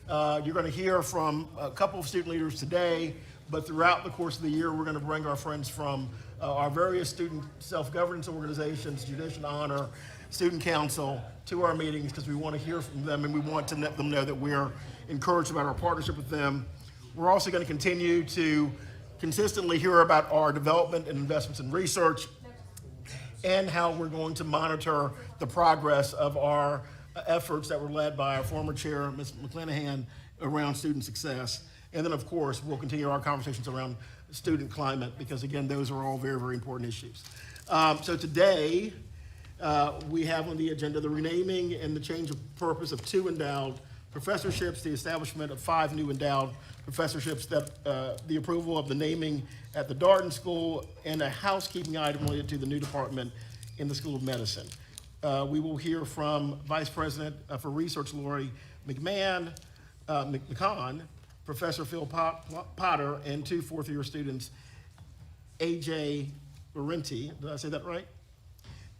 You're going to hear from a couple of student leaders today, but throughout the course of the year, we're going to bring our friends from our various student self-governance organizations, Judicial Honor, Student Council, to our meetings because we want to hear from them and we want to let them know that we're encouraged about our partnership with them. We're also going to continue to consistently hear about our development and investments in research and how we're going to monitor the progress of our efforts that were led by our former chair, Ms. McClanahan, around student success. And then, of course, we'll continue our conversations around student climate because, again, those are all very, very important issues. So today, we have on the agenda the renaming and the change of purpose of 2 endowed professorships, the establishment of 5 new endowed professorships, the approval of the naming at the Darden School, and a housekeeping item related to the new department in the School of Medicine. We will hear from Vice President for Research Lori McCann, Professor Phil Potter, and 2 fourth-year students, A.J. Laurenti, did I say that right?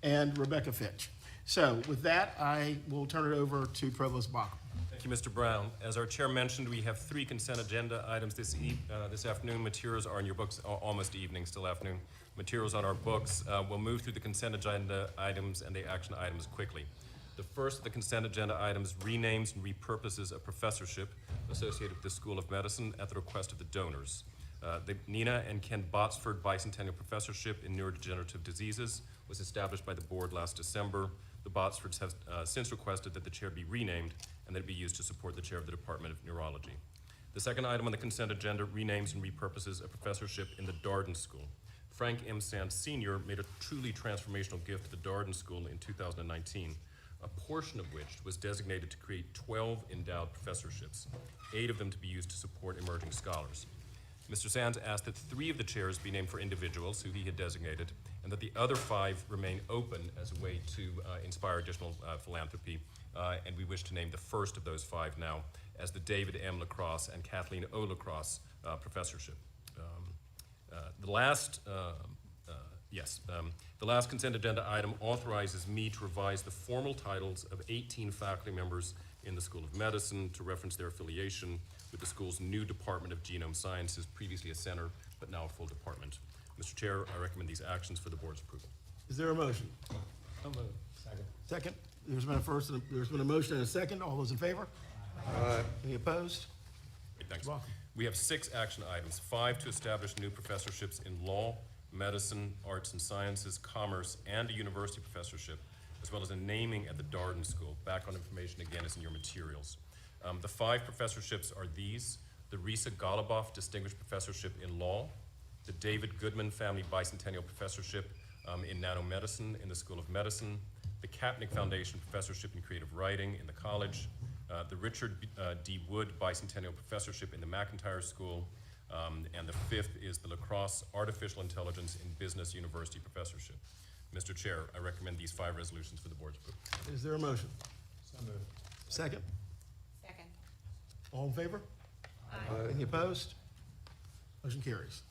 And Rebecca Fitch. So with that, I will turn it over to Provost Baucom. Thank you, Mr. Brown. As our chair mentioned, we have 3 consent agenda items this afternoon. Materials are in your books, almost evening, still afternoon. Materials on our books. We'll move through the consent agenda items and the action items quickly. The first of the consent agenda items renames and repurposes a professorship associated with the School of Medicine at the request of the donors. The Nina and Ken Botsford Bicentennial Professorship in Neurodegenerative Diseases was established by the board last December. The Botsfords have since requested that the chair be renamed and that it be used to support the chair of the Department of Neurology. The second item on the consent agenda renames and repurposes a professorship in the Darden School. Frank M. Sands Sr. made a truly transformational gift to the Darden School in 2019, a portion of which was designated to create 12 endowed professorships, 8 of them to be used to support emerging scholars. Mr. Sands asked that 3 of the chairs be named for individuals who he had designated, and that the other 5 remain open as a way to inspire additional philanthropy, and we wish to name the first of those 5 now as the David M. LaCross and Kathleen O. LaCross Professorship. The last consent agenda item authorizes me to revise the formal titles of 18 faculty members in the School of Medicine to reference their affiliation with the school's new Department of Genome Sciences, previously a center, but now a full department. Mr. Chair, I recommend these actions for the board's approval. Is there a motion? So moved. Second. Second. There's been a motion and a second. All those in favor? Aye. Any opposed? Great, thanks. You're welcome. We have 6 action items, 5 to establish new professorships in law, medicine, arts and sciences, commerce, and a university professorship, as well as a naming at the Darden School. Background information, again, is in your materials. The 5 professorships are these: the Risa Goluboff Distinguished Professorship in Law, the David Goodman Family Bicentennial Professorship in Nanomedicine in the School of Medicine, the Kapnick Foundation Professorship in Creative Writing in the college, the Richard D. Wood Bicentennial Professorship in the McIntyre School, and the 5th is the LaCross Artificial Intelligence in Business University Professorship. Mr. Chair, I recommend these 5 resolutions for the board's approval. Is there a motion? So moved. Second. Second. All in favor? Aye. Any opposed? Motion carries.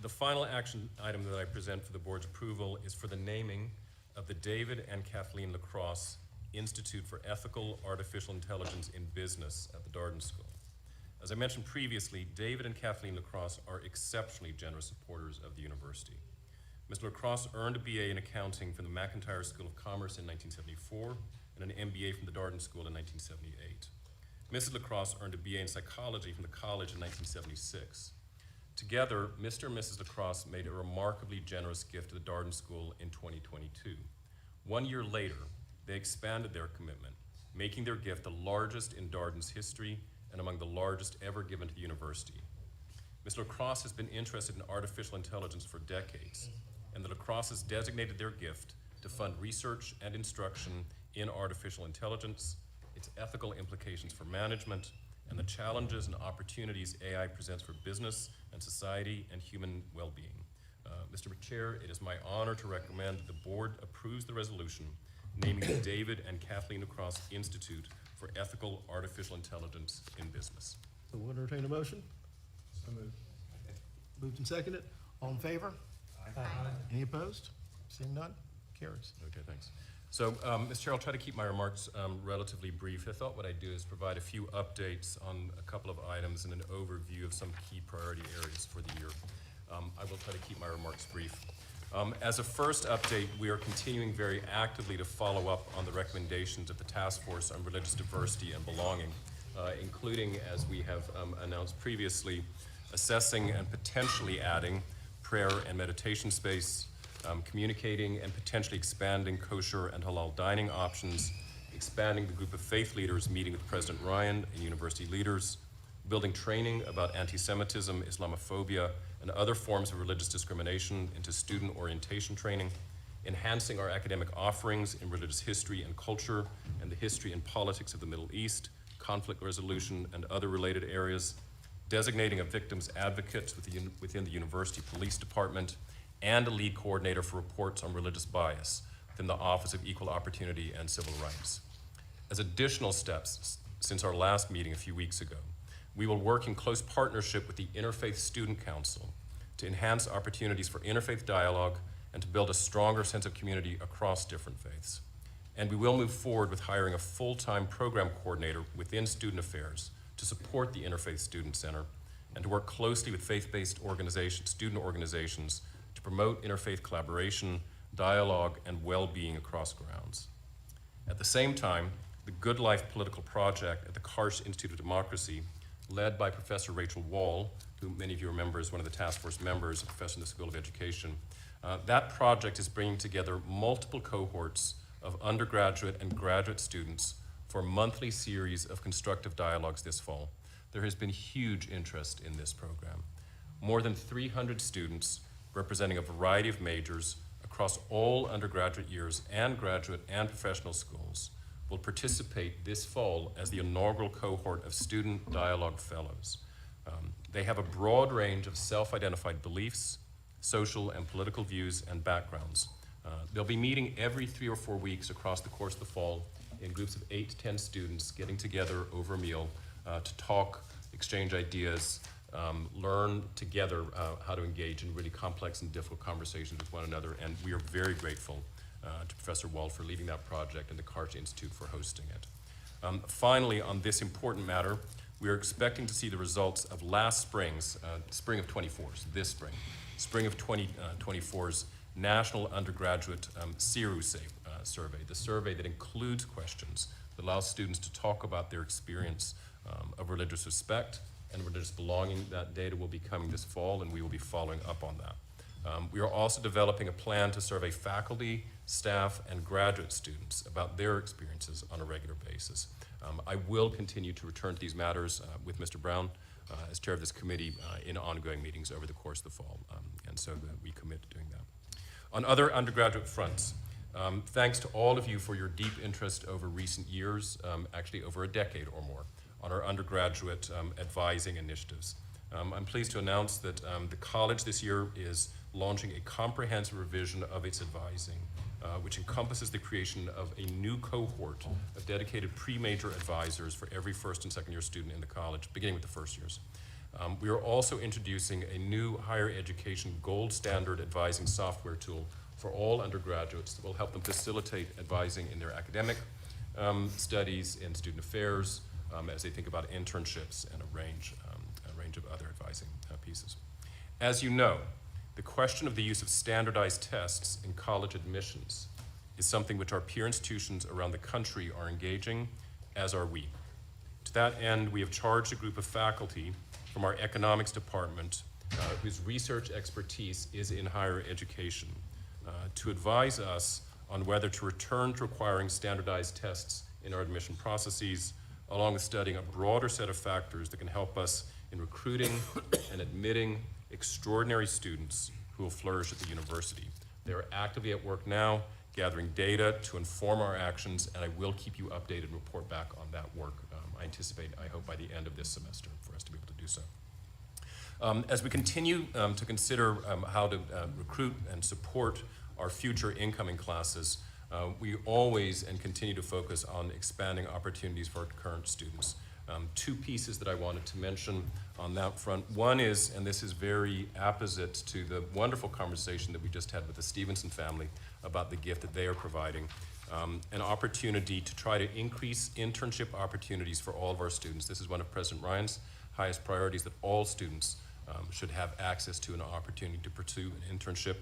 The final action item that I present for the board's approval is for the naming of the David and Kathleen LaCross Institute for Ethical Artificial Intelligence in Business at the Darden School. As I mentioned previously, David and Kathleen LaCross are exceptionally generous supporters of the university. Mr. LaCross earned a B.A. in accounting from the McIntyre School of Commerce in 1974 and an M.B.A. from the Darden School in 1978. Mrs. LaCross earned a B.A. in psychology from the college in 1976. Together, Mr. and Mrs. LaCross made a remarkably generous gift to the Darden School in 2022. 1 year later, they expanded their commitment, making their gift the largest in Darden's history and among the largest ever given to the university. Mr. LaCross has been interested in artificial intelligence for decades, and the LaCrosses designated their gift to fund research and instruction in artificial intelligence, its ethical implications for management, and the challenges and opportunities AI presents for business and society and human well-being. Mr. Chair, it is my honor to recommend that the board approves the resolution naming the David and Kathleen LaCross Institute for Ethical Artificial Intelligence in Business. So we'll entertain a motion. So moved. Moved and seconded. All in favor? Aye. Any opposed? Seeing none? Carries. Okay, thanks. So, Mr. Chair, I'll try to keep my remarks relatively brief. I thought what I'd do is provide a few updates on a couple of items and an overview of some key priority areas for the year. I will try to keep my remarks brief. As a first update, we are continuing very actively to follow up on the recommendations of the Task Force on Religious Diversity and Belonging, including, as we have announced previously, assessing and potentially adding prayer and meditation space, communicating and potentially expanding kosher and halal dining options, expanding the group of faith leaders meeting with President Ryan and university leaders, building training about anti-Semitism, Islamophobia, and other forms of religious discrimination into student orientation training, enhancing our academic offerings in religious history and culture and the history and politics of the Middle East, conflict resolution, and other related areas, designating a victims advocate within the university police department, and a lead coordinator for reports on religious bias within the Office of Equal Opportunity and Civil Rights. As additional steps since our last meeting a few weeks ago, we will work in close partnership with the Interfaith Student Council to enhance opportunities for interfaith dialogue and to build a stronger sense of community across different faiths. And we will move forward with hiring a full-time program coordinator within Student Affairs to support the Interfaith Student Center and to work closely with faith-based organizations, student organizations, to promote interfaith collaboration, dialogue, and well-being across grounds. At the same time, the Good Life Political Project at the Karsh Institute of Democracy, led by Professor Rachel Wall, who many of you remember is one of the task force members, a professor in the School of Education, that project is bringing together multiple cohorts of undergraduate and graduate students for a monthly series of constructive dialogues this fall. There has been huge interest in this program. More than 300 students representing a variety of majors across all undergraduate years and graduate and professional schools will participate this fall as the inaugural cohort of Student Dialogue Fellows. They have a broad range of self-identified beliefs, social and political views, and backgrounds. They'll be meeting every 3 or 4 weeks across the course of the fall in groups of 8 to 10 students getting together over a meal to talk, exchange ideas, learn together how to engage in really complex and difficult conversations with one another, and we are very grateful to Professor Wall for leading that project and the Karsh Institute for hosting it. Finally, on this important matter, we are expecting to see the results of last spring's, spring of 24's, this spring of 2024's National Undergraduate CIRU survey, the survey that includes questions that allows students to talk about their experience of religious respect and religious belonging. That data will be coming this fall, and we will be following up on that. We are also developing a plan to survey faculty, staff, and graduate students about their experiences on a regular basis. I will continue to return to these matters with Mr. Brown as chair of this committee in ongoing meetings over the course of the fall, and so we commit to doing that. On other undergraduate fronts, thanks to all of you for your deep interest over recent years, actually over a decade or more, on our undergraduate advising initiatives. I'm pleased to announce that the college this year is launching a comprehensive revision of its advising, which encompasses the creation of a new cohort of dedicated pre-major advisors for every first and second year student in the college, beginning with the first years. We are also introducing a new higher education gold standard advising software tool for all undergraduates that will help them facilitate advising in their academic studies, in student affairs, as they think about internships and a range of other advising pieces. As you know, the question of the use of standardized tests in college admissions is something which our peer institutions around the country are engaging, as are we. To that end, we have charged a group of faculty from our economics department whose research expertise is in higher education to advise us on whether to return to requiring standardized tests in our admission processes, along with studying a broader set of factors that can help us in recruiting and admitting extraordinary students who will flourish at the university. They are actively at work now, gathering data to inform our actions, and I will keep you updated and report back on that work. I anticipate, I hope, by the end of this semester for us to be able to do so. As we continue to consider how to recruit and support our future incoming classes, we always and continue to focus on expanding opportunities for our current students. 2 pieces that I wanted to mention on that front. One is, and this is very apposite to the wonderful conversation that we just had with the Stevenson family about the gift that they are providing. an opportunity to try to increase internship opportunities for all of our students. This is one of President Ryan's highest priorities, that all students should have access to an opportunity to pursue an internship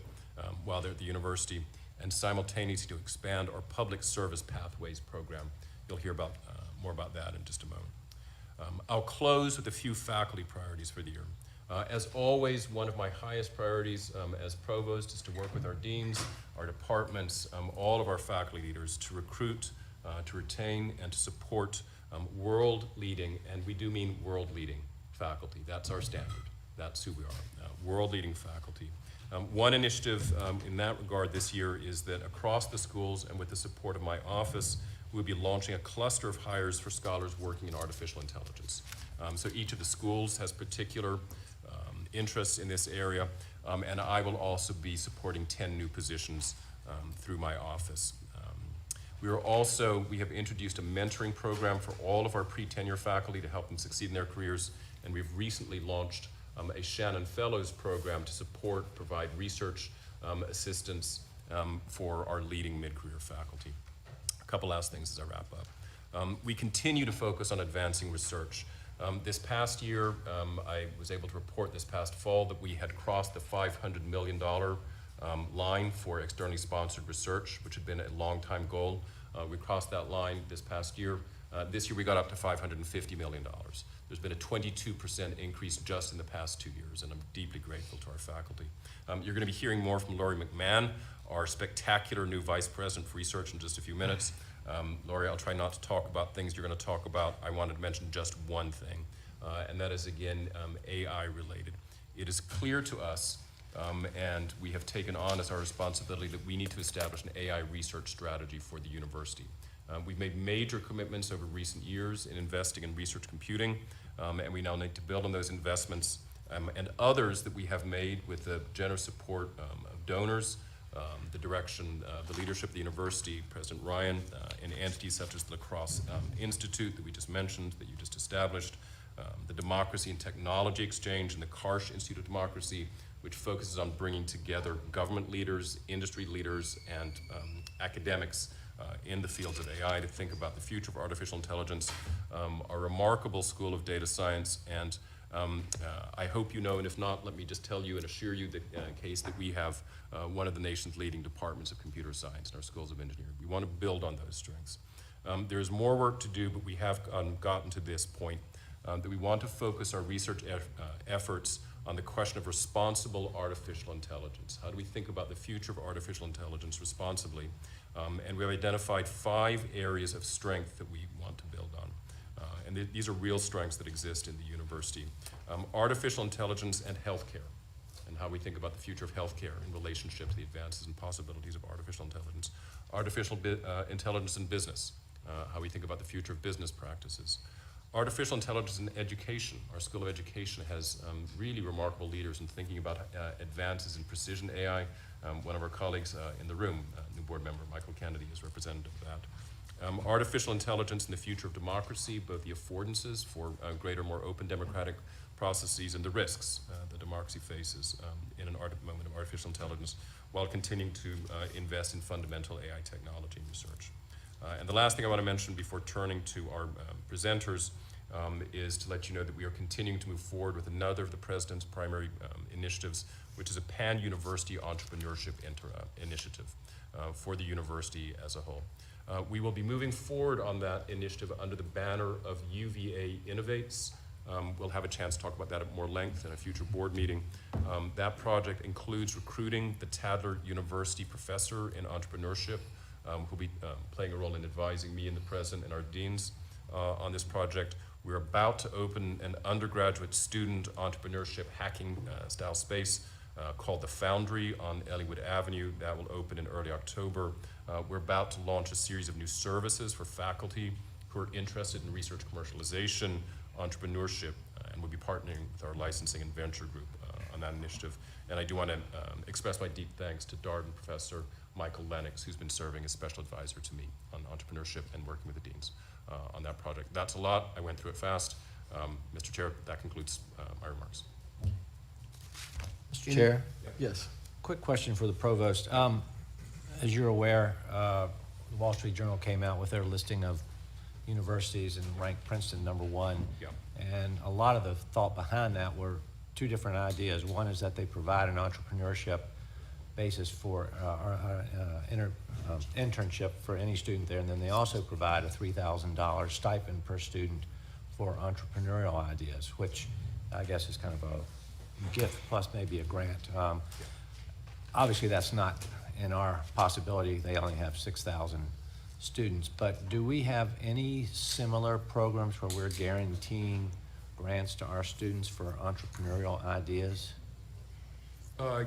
while they're at the university, and simultaneously to expand our public service pathways program. You'll hear about more about that in just a moment. I'll close with a few faculty priorities for the year. As always, one of my highest priorities as provost is to work with our deans, our departments, all of our faculty leaders to recruit, to retain, and to support world-leading, and we do mean world-leading faculty. That's our standard. That's who we are, world-leading faculty. One initiative in that regard this year is that across the schools and with the support of my office, we'll be launching a cluster of hires for scholars working in artificial intelligence. So each of the schools has particular interests in this area, and I will also be supporting 10 new positions through my office. We have introduced a mentoring program for all of our pre-tenure faculty to help them succeed in their careers, and we've recently launched a Shannon Fellows program to provide research assistance for our leading mid-career faculty. A couple last things as I wrap up. We continue to focus on advancing research. This past year, I was able to report this past fall that we had crossed the $500 million line for externally sponsored research, which had been a long-time goal. We crossed that line this past year. This year we got up to $550 million. There's been a 22% increase just in the past 2 years, and I'm deeply grateful to our faculty. You're going to be hearing more from Laurie McMahon, our spectacular new Vice President for Research, in just a few minutes. Laurie, I'll try not to talk about things you're going to talk about. I wanted to mention just one thing, and that is, again, AI related. It is clear to us, and we have taken on as our responsibility, that we need to establish an AI research strategy for the university. We've made major commitments over recent years in investing in research computing, and we now need to build on those investments and others that we have made with the generous support of donors, the direction, the leadership of the university, President Ryan, and entities such as the LaCross Institute that we just mentioned, that you just established, the Democracy and Technology Exchange and the Karsh Institute of Democracy, which focuses on bringing together government leaders, industry leaders, and academics in the fields of AI to think about the future of artificial intelligence, a remarkable school of data science, and I hope you know, and if not, let me just tell you and assure you that case that we have one of the nation's leading departments of computer science in our schools of engineering. We want to build on those strengths. There's more work to do, but we have gotten to this point that we want to focus our research efforts on the question of responsible artificial intelligence. How do we think about the future of artificial intelligence responsibly? And we have identified 5 areas of strength that we want to build on. And these are real strengths that exist in the university. Artificial intelligence and healthcare, and how we think about the future of healthcare in relationship to the advances and possibilities of artificial intelligence. Artificial intelligence in business, how we think about the future of business practices. Artificial intelligence in education. Our School of Education has really remarkable leaders in thinking about advances in precision AI. One of our colleagues in the room, new board member Michael Kennedy, is representative of that. Artificial intelligence in the future of democracy, both the affordances for greater, more open democratic processes and the risks that democracy faces in a moment of artificial intelligence, while continuing to invest in fundamental AI technology and research. And the last thing I want to mention before turning to our presenters is to let you know that we are continuing to move forward with another of the President's primary initiatives, which is a pan-university entrepreneurship initiative for the university as a whole. We will be moving forward on that initiative under the banner of UVA Innovates. We'll have a chance to talk about that at more length in a future board meeting. That project includes recruiting the Tadler University professor in entrepreneurship, who'll be playing a role in advising me and the president and our deans on this project. We're about to open an undergraduate student entrepreneurship hacking style space called The Foundry on Ellingwood Avenue. That will open in early October. We're about to launch a series of new services for faculty who are interested in research commercialization, entrepreneurship, and we'll be partnering with our licensing and venture group on that initiative. And I do want to express my deep thanks to Darden Professor Michael Lennox, who's been serving as special advisor to me on entrepreneurship and working with the deans on that project. That's a lot. I went through it fast. Mr. Chair, that concludes my remarks. Mr. Chair, Yes. quick question for the provost. As you're aware, the Wall Street Journal came out with their listing of universities and ranked Princeton #1. Yeah. And a lot of the thought behind that were two different ideas. One is that they provide an entrepreneurship basis for internship for any student there, and then they also provide a $3,000 stipend per student for entrepreneurial ideas, which I guess is kind of a gift plus maybe a grant. Obviously, that's not in our possibility. They only have 6,000 students, but do we have any similar programs where we're guaranteeing grants to our students for entrepreneurial ideas?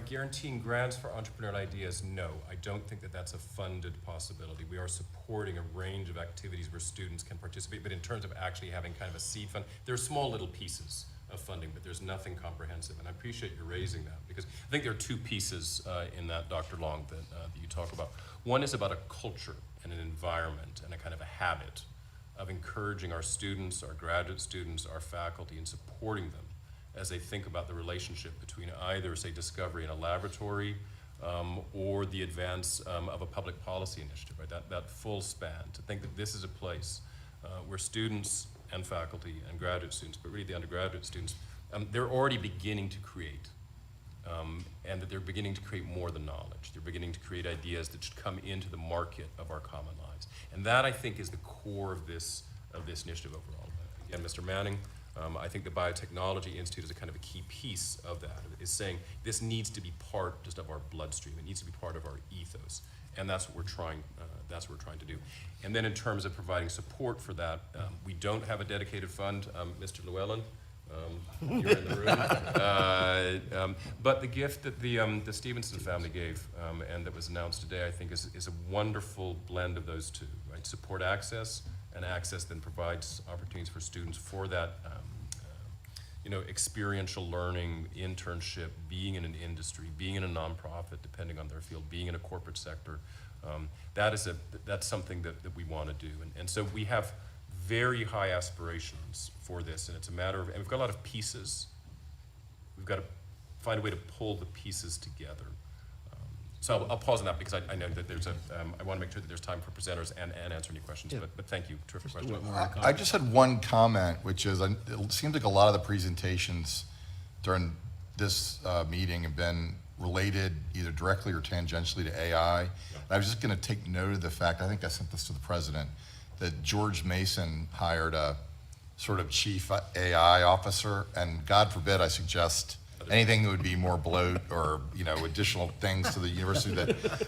Guaranteeing grants for entrepreneurial ideas, no. I don't think that that's a funded possibility. We are supporting a range of activities where students can participate, but in terms of actually having kind of a seed fund, there are small little pieces of funding, but there's nothing comprehensive. And I appreciate you raising that, because I think there are two pieces in that, Dr. Long, that you talk about. One is about a culture and an environment and a kind of a habit of encouraging our students, our graduate students, our faculty, and supporting them as they think about the relationship between either, say, discovery in a laboratory or the advance of a public policy initiative, right? That full span, to think that this is a place where students and faculty and graduate students, but really the undergraduate students, they're already beginning to create, and that they're beginning to create more than knowledge. They're beginning to create ideas that should come into the market of our common lives. And that, I think, is the core of this initiative overall. Again, Mr. Manning, I think the Biotechnology Institute is a kind of a key piece of that, is saying this needs to be part just of our bloodstream. It needs to be part of our ethos. And that's what we're trying to do. And then in terms of providing support for that, we don't have a dedicated fund, Mr. Llewellyn. You're in the room. But the gift that the Stevenson family gave and that was announced today, I think, is a wonderful blend of those two, right? Support access, and access then provides opportunities for students for that experiential learning, internship, being in an industry, being in a nonprofit, depending on their field, being in a corporate sector. That's something that we want to do. And so we have very high aspirations for this, and it's a matter of, and we've got a lot of pieces. We've got to find a way to pull the pieces together. So I'll pause on that, because I know that there's I want to make sure that there's time for presenters and answer any questions, Yeah. but thank you, terrific question. I just had one comment, which is, it seems like a lot of the presentations during this meeting have been related either directly or tangentially to AI. And I was just going to take note of the fact, I think I sent this to the president, that George Mason hired a sort of chief AI officer, and God forbid I suggest anything that would be more bloat or additional things to the university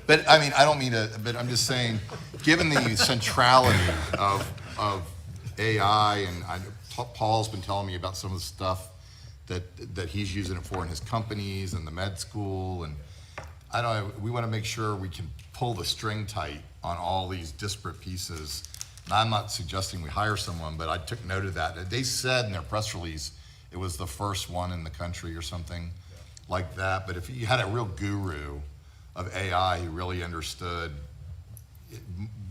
but I mean, I don't mean to, but I'm just saying, given the centrality of AI, and Paul's been telling me about some of the stuff that he's using it for in his companies and the med school, and I don't know, we want to make sure we can pull the string tight on all these disparate pieces. And I'm not suggesting we hire someone, but I took note of that. They said in their press release it was the first one in the country or something like that. But if you had a real guru of AI who really understood it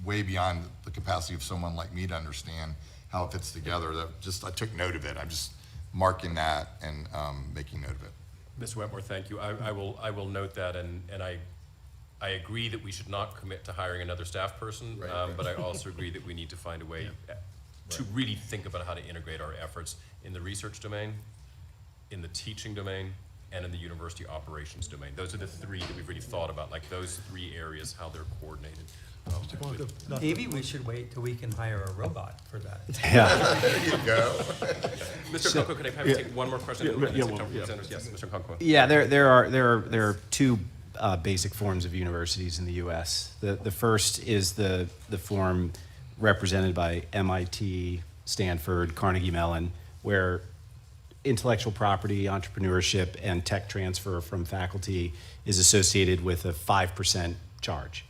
way beyond the capacity of someone like me to understand how it fits together, I took note of it. I'm just marking that and making note of it. Mr. Wetmore, thank you. I will note that, and I agree that we should not commit to hiring another staff person, right. But I also agree that we need to find a way to really think about how to integrate our efforts in the research domain, in the teaching domain, and in the university operations domain. Those are the three that we've really thought about, like those three areas, how they're coordinated. Maybe we should wait till we can hire a robot for that. Yeah. There you go. Mr. Conco, could I have you take one more question? Yes, Mr. Conco. Yeah, there are two basic forms of universities in the U.S. The first is the form represented by MIT, Stanford, Carnegie Mellon, where intellectual property, entrepreneurship, and tech transfer from faculty is associated with a 5% charge.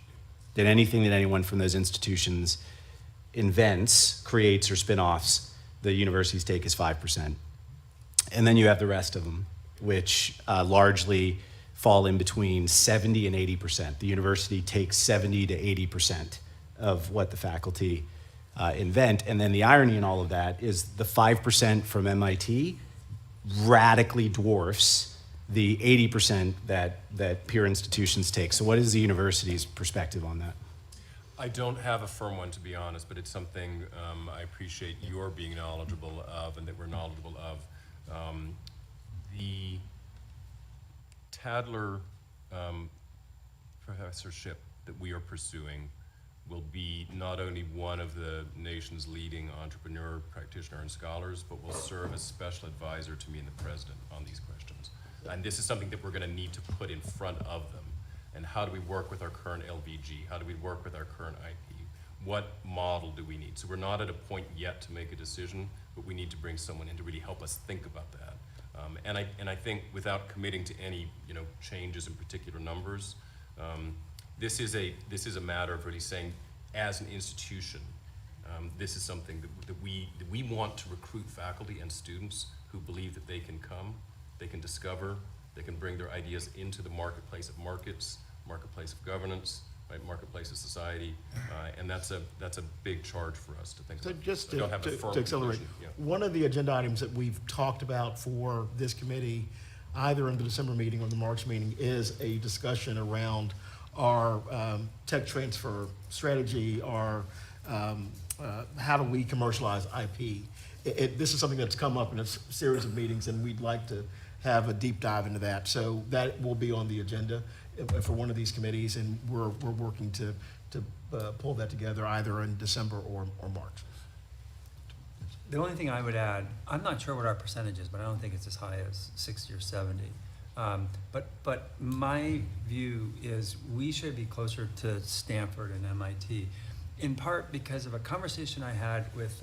That anything that anyone from those institutions invents, creates, or spin-offs, the universities take is 5%. And then you have the rest of them, which largely fall in between 70 and 80%. The university takes 70 to 80% of what the faculty invent. And then the irony in all of that is the 5% from MIT radically dwarfs the 80% that peer institutions take. So what is the university's perspective on that? I don't have a firm one, to be honest, but it's something I appreciate your being knowledgeable of and that we're knowledgeable of. The Tadler professorship that we are pursuing will be not only one of the nation's leading entrepreneur, practitioner, and scholars, but will serve as special advisor to me and the president on these questions. And this is something that we're going to need to put in front of them. And how do we work with our current LVG? How do we work with our current IP? What model do we need? So we're not at a point yet to make a decision, but we need to bring someone in to really help us think about that. And I think without committing to any changes in particular numbers, this is a matter of really saying, as an institution, this is something that we want to recruit faculty and students who believe that they can come, they can discover, they can bring their ideas into the marketplace of markets, marketplace of governance, right, marketplace of society, and that's a big charge for us to think So about. just I don't have a firm to accelerate, conclusion. Yeah. one of the agenda items that we've talked about for this committee, either in the December meeting or the March meeting, is a discussion around our tech transfer strategy, our how do we commercialize IP. This is something that's come up in a series of meetings, and we'd like to have a deep dive into that. So that will be on the agenda for one of these committees, and we're working to pull that together either in December or March. The only thing I would add, I'm not sure what our percentage is, but I don't think it's as high as 60 or 70. But my view is we should be closer to Stanford and MIT, in part because of a conversation I had with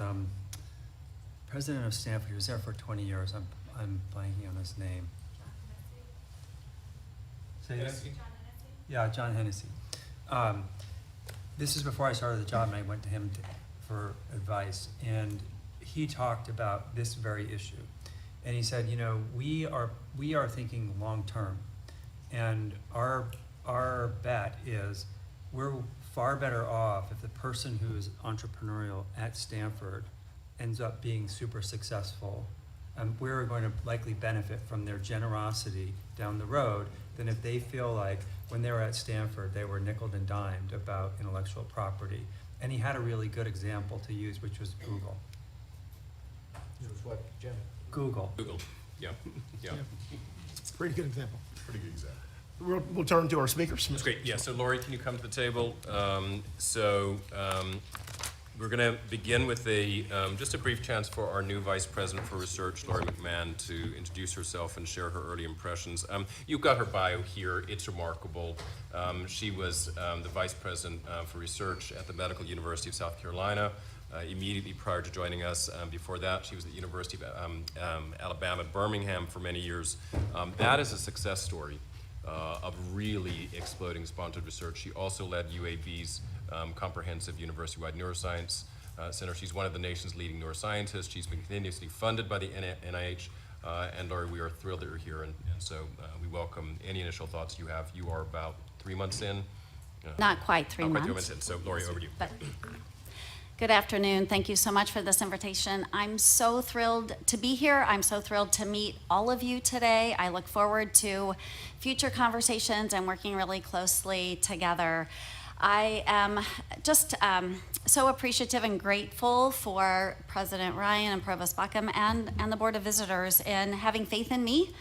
president of Stanford. He was there for 20 years. I'm blanking on his name. Say yes? Yeah, John Hennessy. This is before I started the job, and I went to him for advice, and he talked about this very issue. And he said, we are thinking long term, and our bet is we're far better off if the person who is entrepreneurial at Stanford ends up being super successful. We're going to likely benefit from their generosity down the road than if they feel like when they were at Stanford they were nickeled and dimed about intellectual property. And he had a really good example to use, which was Google. It was what, Jim? Google. Yeah. Pretty good example. Pretty good example. We'll turn to our speakers. That's great. Yeah, so Lori, can you come to the table? We're going to begin with just a brief chance for our new Vice President for Research, Lori McMahon, to introduce herself and share her early impressions. You've got her bio here. It's remarkable. She was the Vice President for Research at the Medical University of South Carolina. Immediately prior to joining us. Before that, she was at the University of Alabama at Birmingham for many years. That is a success story of really exploding sponsored research. She also led UAB's comprehensive university-wide neuroscience center. She's one of the nation's leading neuroscientists. She's been continuously funded by the NIH. And Lori, we are thrilled that you're here, and so we welcome any initial thoughts you have. You are about 3 months in. Not quite 3 Not months. quite 3 months in. So Lori, over to you. But good afternoon. Thank you so much for this invitation. I'm so thrilled to be here. I'm so thrilled to meet all of you today. I look forward to future conversations and working really closely together. I am just so appreciative and grateful for President Ryan and Provost Baucom and the Board of Visitors in having faith in me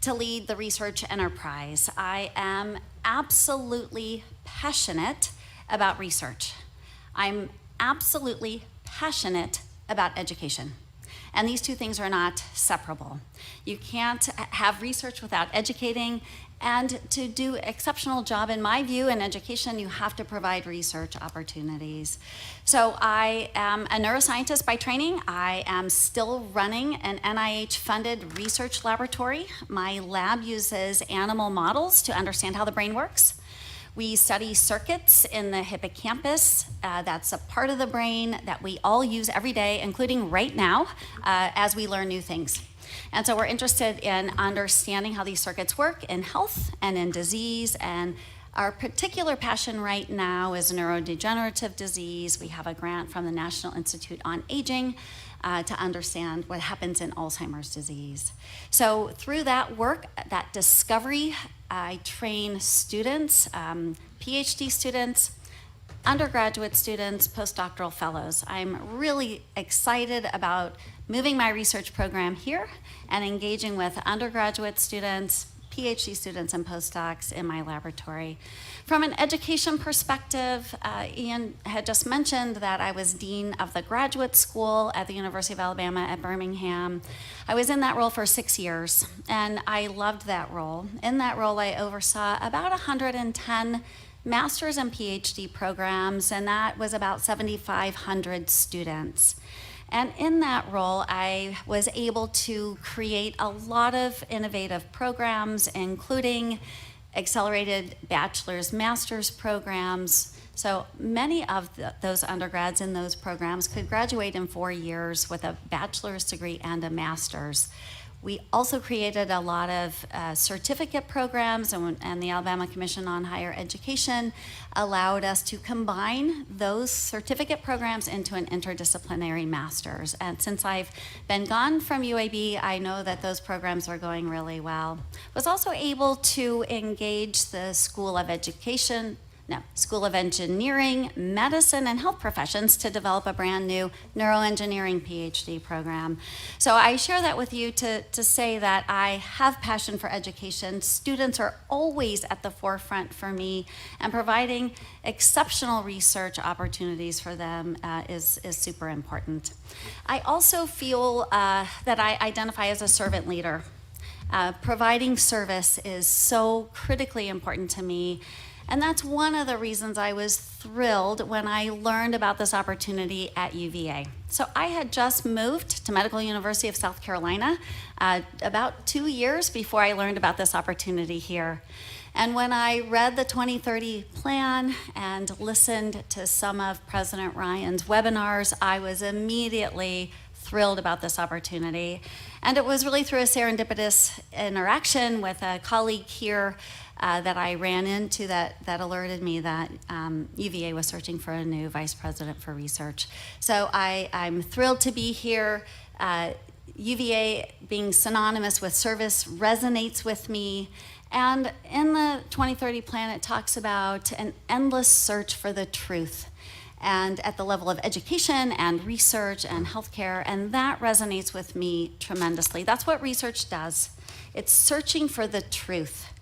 to lead the research enterprise. I am absolutely passionate about research. I'm absolutely passionate about education. And these two things are not separable. You can't have research without educating, and to do an exceptional job, in my view, in education, you have to provide research opportunities. So I am a neuroscientist by training. I am still running an NIH-funded research laboratory. My lab uses animal models to understand how the brain works. We study circuits in the hippocampus. That's a part of the brain that we all use every day, including right now, as we learn new things. And so we're interested in understanding how these circuits work in health and in disease. And our particular passion right now is neurodegenerative disease. We have a grant from the National Institute on Aging to understand what happens in Alzheimer's disease. So through that work, that discovery, I train students, PhD students, undergraduate students, postdoctoral fellows. I'm really excited about moving my research program here and engaging with undergraduate students, PhD students, and postdocs in my laboratory. From an education perspective, Ian had just mentioned that I was Dean of the Graduate School at the University of Alabama at Birmingham. I was in that role for 6 years, and I loved that role. In that role, I oversaw about 110 master's and PhD programs, and that was about 7,500 students. And in that role, I was able to create a lot of innovative programs, including accelerated bachelor's, master's programs. So many of those undergrads in those programs could graduate in 4 years with a bachelor's degree and a master's. We also created a lot of certificate programs, and the Alabama Commission on Higher Education allowed us to combine those certificate programs into an interdisciplinary master's. And since I've been gone from UAB, I know that those programs are going really well. Was also able to engage the School of Engineering, Medicine, and Health Professions to develop a brand new neuroengineering PhD program. So I share that with you to say that I have passion for education. Students are always at the forefront for me, and providing exceptional research opportunities for them is super important. I also feel that I identify as a servant leader. Providing service is so critically important to me. And that's one of the reasons I was thrilled when I learned about this opportunity at UVA. So I had just moved to Medical University of South Carolina about 2 years before I learned about this opportunity here. And when I read the 2030 plan and listened to some of President Ryan's webinars, I was immediately thrilled about this opportunity. And it was really through a serendipitous interaction with a colleague here that I ran into that alerted me that UVA was searching for a new vice president for research. So I'm thrilled to be here. UVA being synonymous with service resonates with me. And in the 2030 plan, it talks about an endless search for the truth, and at the level of education and research and healthcare, and that resonates with me tremendously. That's what research does. It's searching for the truth.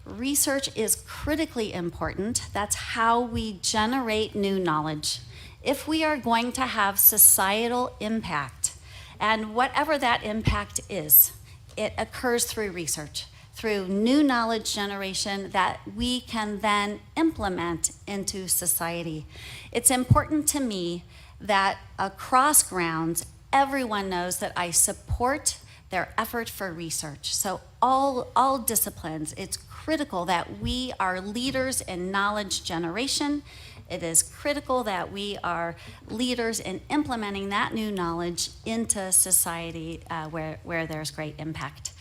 Research is critically important. That's how we generate new knowledge. If we are going to have societal impact, and whatever that impact is, it occurs through research, through new knowledge generation that we can then implement into society. It's important to me that across grounds, everyone knows that I support their effort for research. So all disciplines, it's critical that we are leaders in knowledge generation. It is critical that we are leaders in implementing that new knowledge into society where there's great impact.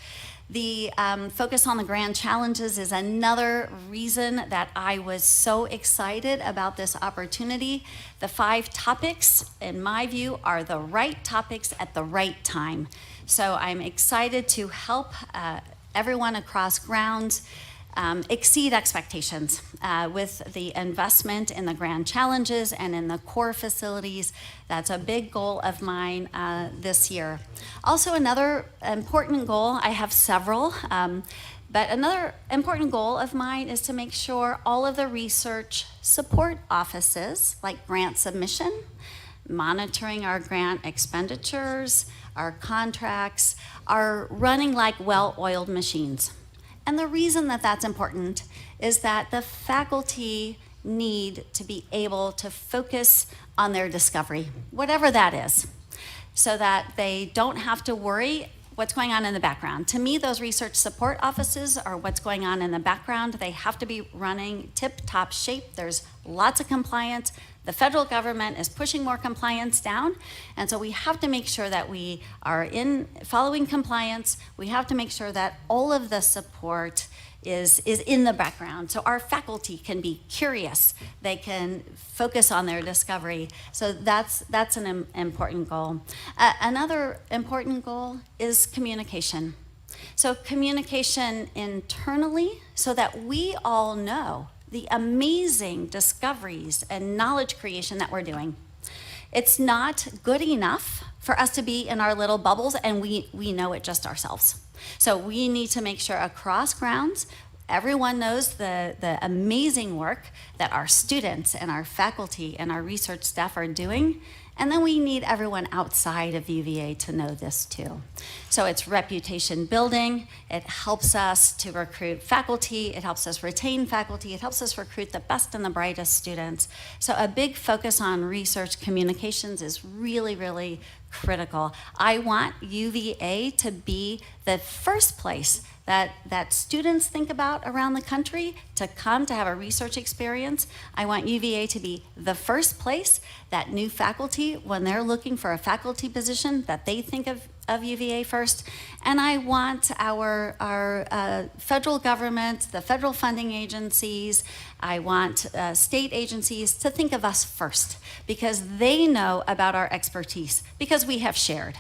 The focus on the grand challenges is another reason that I was so excited about this opportunity. The 5 topics, in my view, are the right topics at the right time. So I'm excited to help everyone across grounds exceed expectations with the investment in the grand challenges and in the core facilities. That's a big goal of mine this year. Also, another important goal, I have several, but another important goal of mine is to make sure all of the research support offices, like grant submission, monitoring our grant expenditures, our contracts, are running like well-oiled machines. And the reason that that's important is that the faculty need to be able to focus on their discovery, whatever that is, so that they don't have to worry what's going on in the background. To me, those research support offices are what's going on in the background. They have to be running tip-top shape. There's lots of compliance. The federal government is pushing more compliance down, and so we have to make sure that we are following compliance. We have to make sure that all of the support is in the background, so our faculty can be curious. They can focus on their discovery. So that's an important goal. Another important goal is communication. So communication internally, so that we all know the amazing discoveries and knowledge creation that we're doing. It's not good enough for us to be in our little bubbles, and we know it just ourselves. So we need to make sure across grounds, everyone knows the amazing work that our students and our faculty and our research staff are doing. And then we need everyone outside of UVA to know this too. So it's reputation building. It helps us to recruit faculty. It helps us retain faculty. It helps us recruit the best and the brightest students. So a big focus on research communications is really, really critical. I want UVA to be the first place that students think about around the country to come to have a research experience. I want UVA to be the first place that new faculty, when they're looking for a faculty position, that they think of UVA first. And I want our federal government, the federal funding agencies, I want state agencies to think of us first, because they know about our expertise, because we have shared.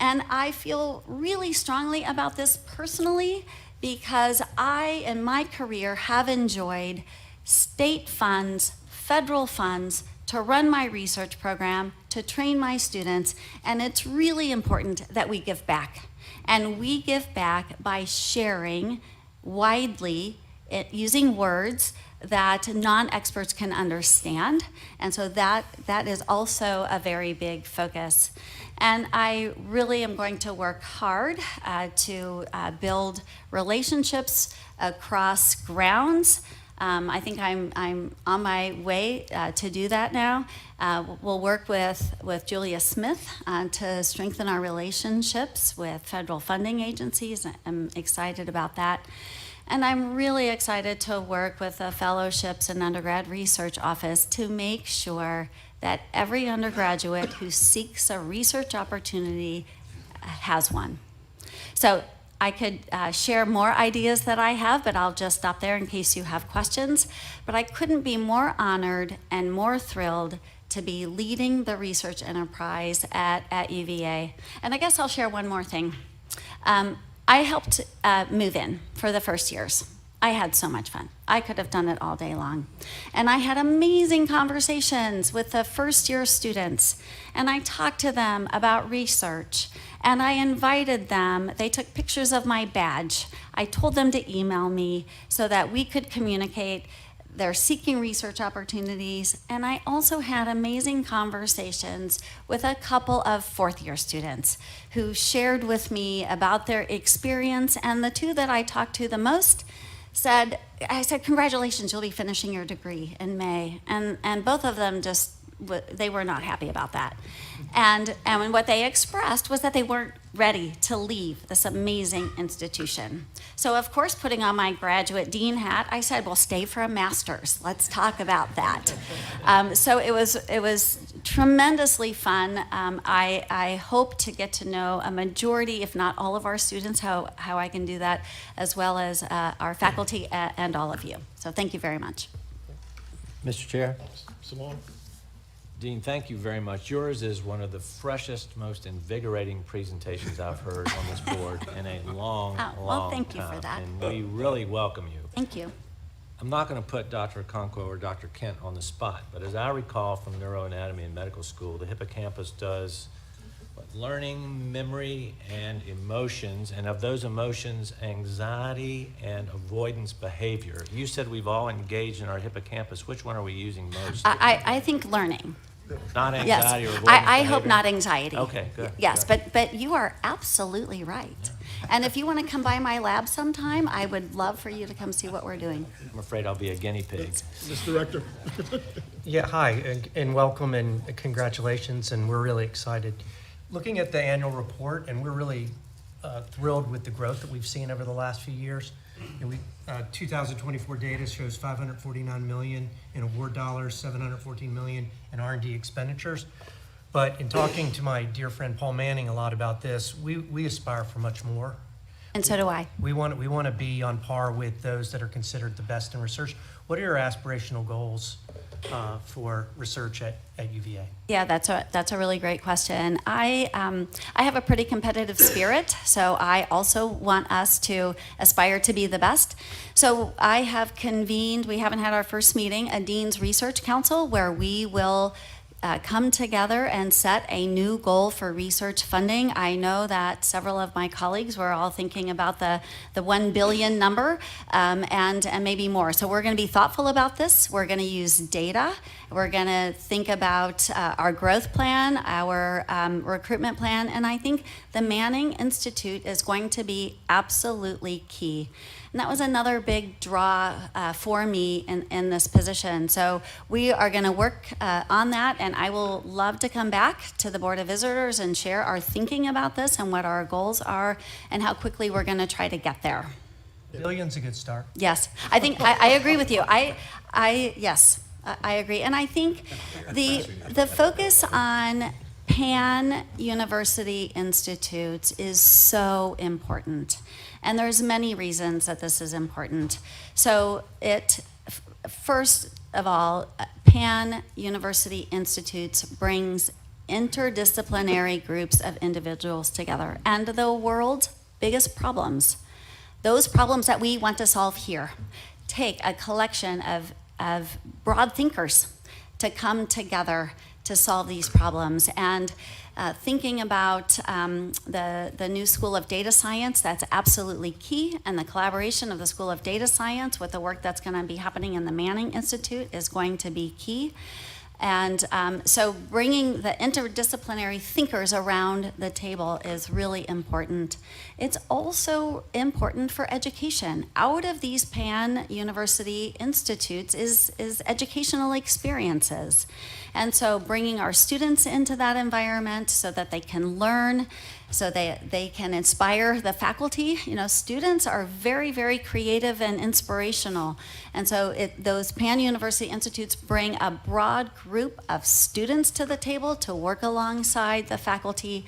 And I feel really strongly about this personally, because I, in my career, have enjoyed state funds, federal funds, to run my research program, to train my students, and it's really important that we give back. And we give back by sharing widely, using words that non-experts can understand, and so that is also a very big focus. And I really am going to work hard to build relationships across grounds. I think I'm on my way to do that now. We'll work with Julia Smith to strengthen our relationships with federal funding agencies. I'm excited about that. And I'm really excited to work with the Fellowships and Undergrad Research Office to make sure that every undergraduate who seeks a research opportunity has one. So I could share more ideas that I have, but I'll just stop there in case you have questions. But I couldn't be more honored and more thrilled to be leading the research enterprise at UVA. And I guess I'll share one more thing. I helped move in for the first years. I had so much fun. I could have done it all day long. And I had amazing conversations with the first year students. And I talked to them about research. And I invited them. They took pictures of my badge. I told them to email me so that we could communicate. They're seeking research opportunities. And I also had amazing conversations with a couple of fourth year students who shared with me about their experience. And the two that I talked to the most I said, congratulations, you'll be finishing your degree in May. And both of them just, they were not happy about that. And what they expressed was that they weren't ready to leave this amazing institution. So of course, putting on my graduate dean hat, I said, well, stay for a master's. Let's talk about that. So it was tremendously fun. I hope to get to know a majority, if not all of our students, how I can do that, as well as our faculty and all of you. So thank you very much. Mr. Chair? Simone? Dean, thank you very much. Yours is one of the freshest, most invigorating presentations I've heard on this board in a long, long thank you time. for that. And we really welcome you. Thank you. I'm not going to put Dr. Okonkwo or Dr. Kent on the spot, but as I recall from neuroanatomy in medical school, the hippocampus does learning, memory, and emotions, and of those emotions, anxiety and avoidance behavior. You said we've all engaged in our hippocampus. Which one are we using most? I think learning. Not Yes, anxiety or avoidance I hope behavior? not anxiety. Okay, good. Yes, good. but you are absolutely right. And if you want to come by my lab sometime, I would love for you to come see what we're doing. I'm afraid I'll be a guinea pig. Mr. Director? Yeah, hi, and welcome and congratulations, and we're really excited. Looking at the annual report, and we're really thrilled with the growth that we've seen over the last few years. And 2024 data shows $549 million in award dollars, $714 million in R&D expenditures. But in talking to my dear friend Paul Manning a lot about this, we aspire for much more. And so do I. We want to be on par with those that are considered the best in research. What are your aspirational goals for research at UVA? Yeah, that's a really great question. I have a pretty competitive spirit, so I also want us to aspire to be the best. So I have convened, we haven't had our first meeting, a Dean's Research Council where we will come together and set a new goal for research funding. I know that several of my colleagues were all thinking about the 1 billion number and maybe more. So we're going to be thoughtful about this. We're going to use data. We're going to think about our growth plan, our recruitment plan, and I think the Manning Institute is going to be absolutely key. And that was another big draw for me in this position. So we are going to work on that, and I will love to come back to the Board of Visitors and share our thinking about this and what our goals are and how quickly we're going to try to get there. Billion's a good start. Yes, I think I agree with you. Yes, I agree, and I think the focus on pan-university institutes is so important. And there's many reasons that this is important. So first of all, pan-university institutes brings interdisciplinary groups of individuals together. And the world's biggest problems, those problems that we want to solve here, take a collection of broad thinkers to come together to solve these problems. And thinking about the new School of Data Science, that's absolutely key, and the collaboration of the School of Data Science with the work that's going to be happening in the Manning Institute is going to be key. And so bringing the interdisciplinary thinkers around the table is really important. It's also important for education. Out of these pan-university institutes is educational experiences. And so bringing our students into that environment so that they can learn, so they can inspire the faculty. You know, students are very, very creative and inspirational. And so those pan-university institutes bring a broad group of students to the table to work alongside the faculty.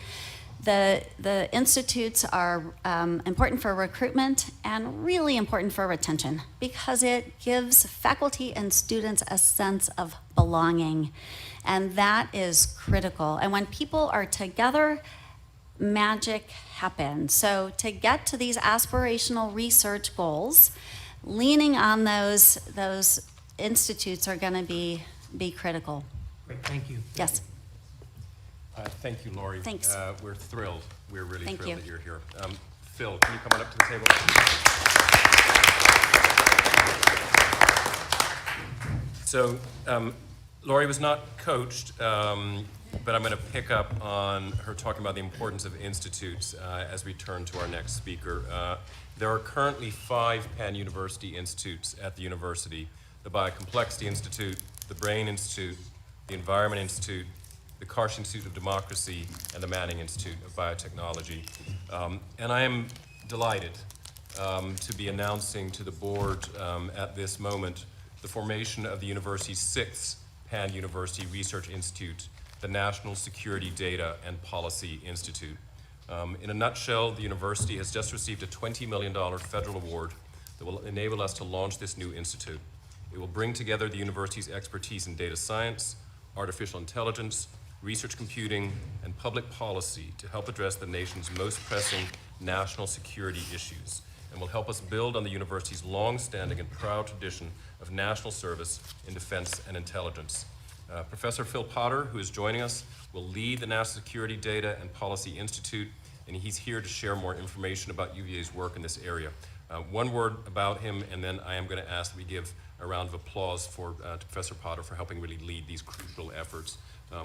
The institutes are important for recruitment and really important for retention because it gives faculty and students a sense of belonging. And that is critical. And when people are together, magic happens. So to get to these aspirational research goals, leaning on those institutes are going to be critical. Great, thank you. Yes. Thank you, Lori. Thanks. We're thrilled. We're really Thank thrilled you. that you're here. Phil, can you come on up to the table? So, Lori was not coached, but I'm going to pick up on her talking about the importance of institutes as we turn to our next speaker. There are currently 5 pan-university institutes at the university: the Biocomplexity Institute, the Brain Institute, the Environment Institute, the Karsh Institute of Democracy, and the Manning Institute of Biotechnology. And I am delighted to be announcing to the board at this moment the formation of the university's 6th Pan-University Research Institute, the National Security Data and Policy Institute. In a nutshell, the university has just received a $20 million federal award that will enable us to launch this new institute. It will bring together the university's expertise in data science, artificial intelligence, research computing, and public policy to help address the nation's most pressing national security issues, and will help us build on the university's long-standing and proud tradition of national service in defense and intelligence. Professor Phil Potter, who is joining us, will lead the National Security Data and Policy Institute, and he's here to share more information about UVA's work in this area. One word about him, and then I am going to ask that we give a round of applause for to Professor Potter for helping really lead these crucial efforts,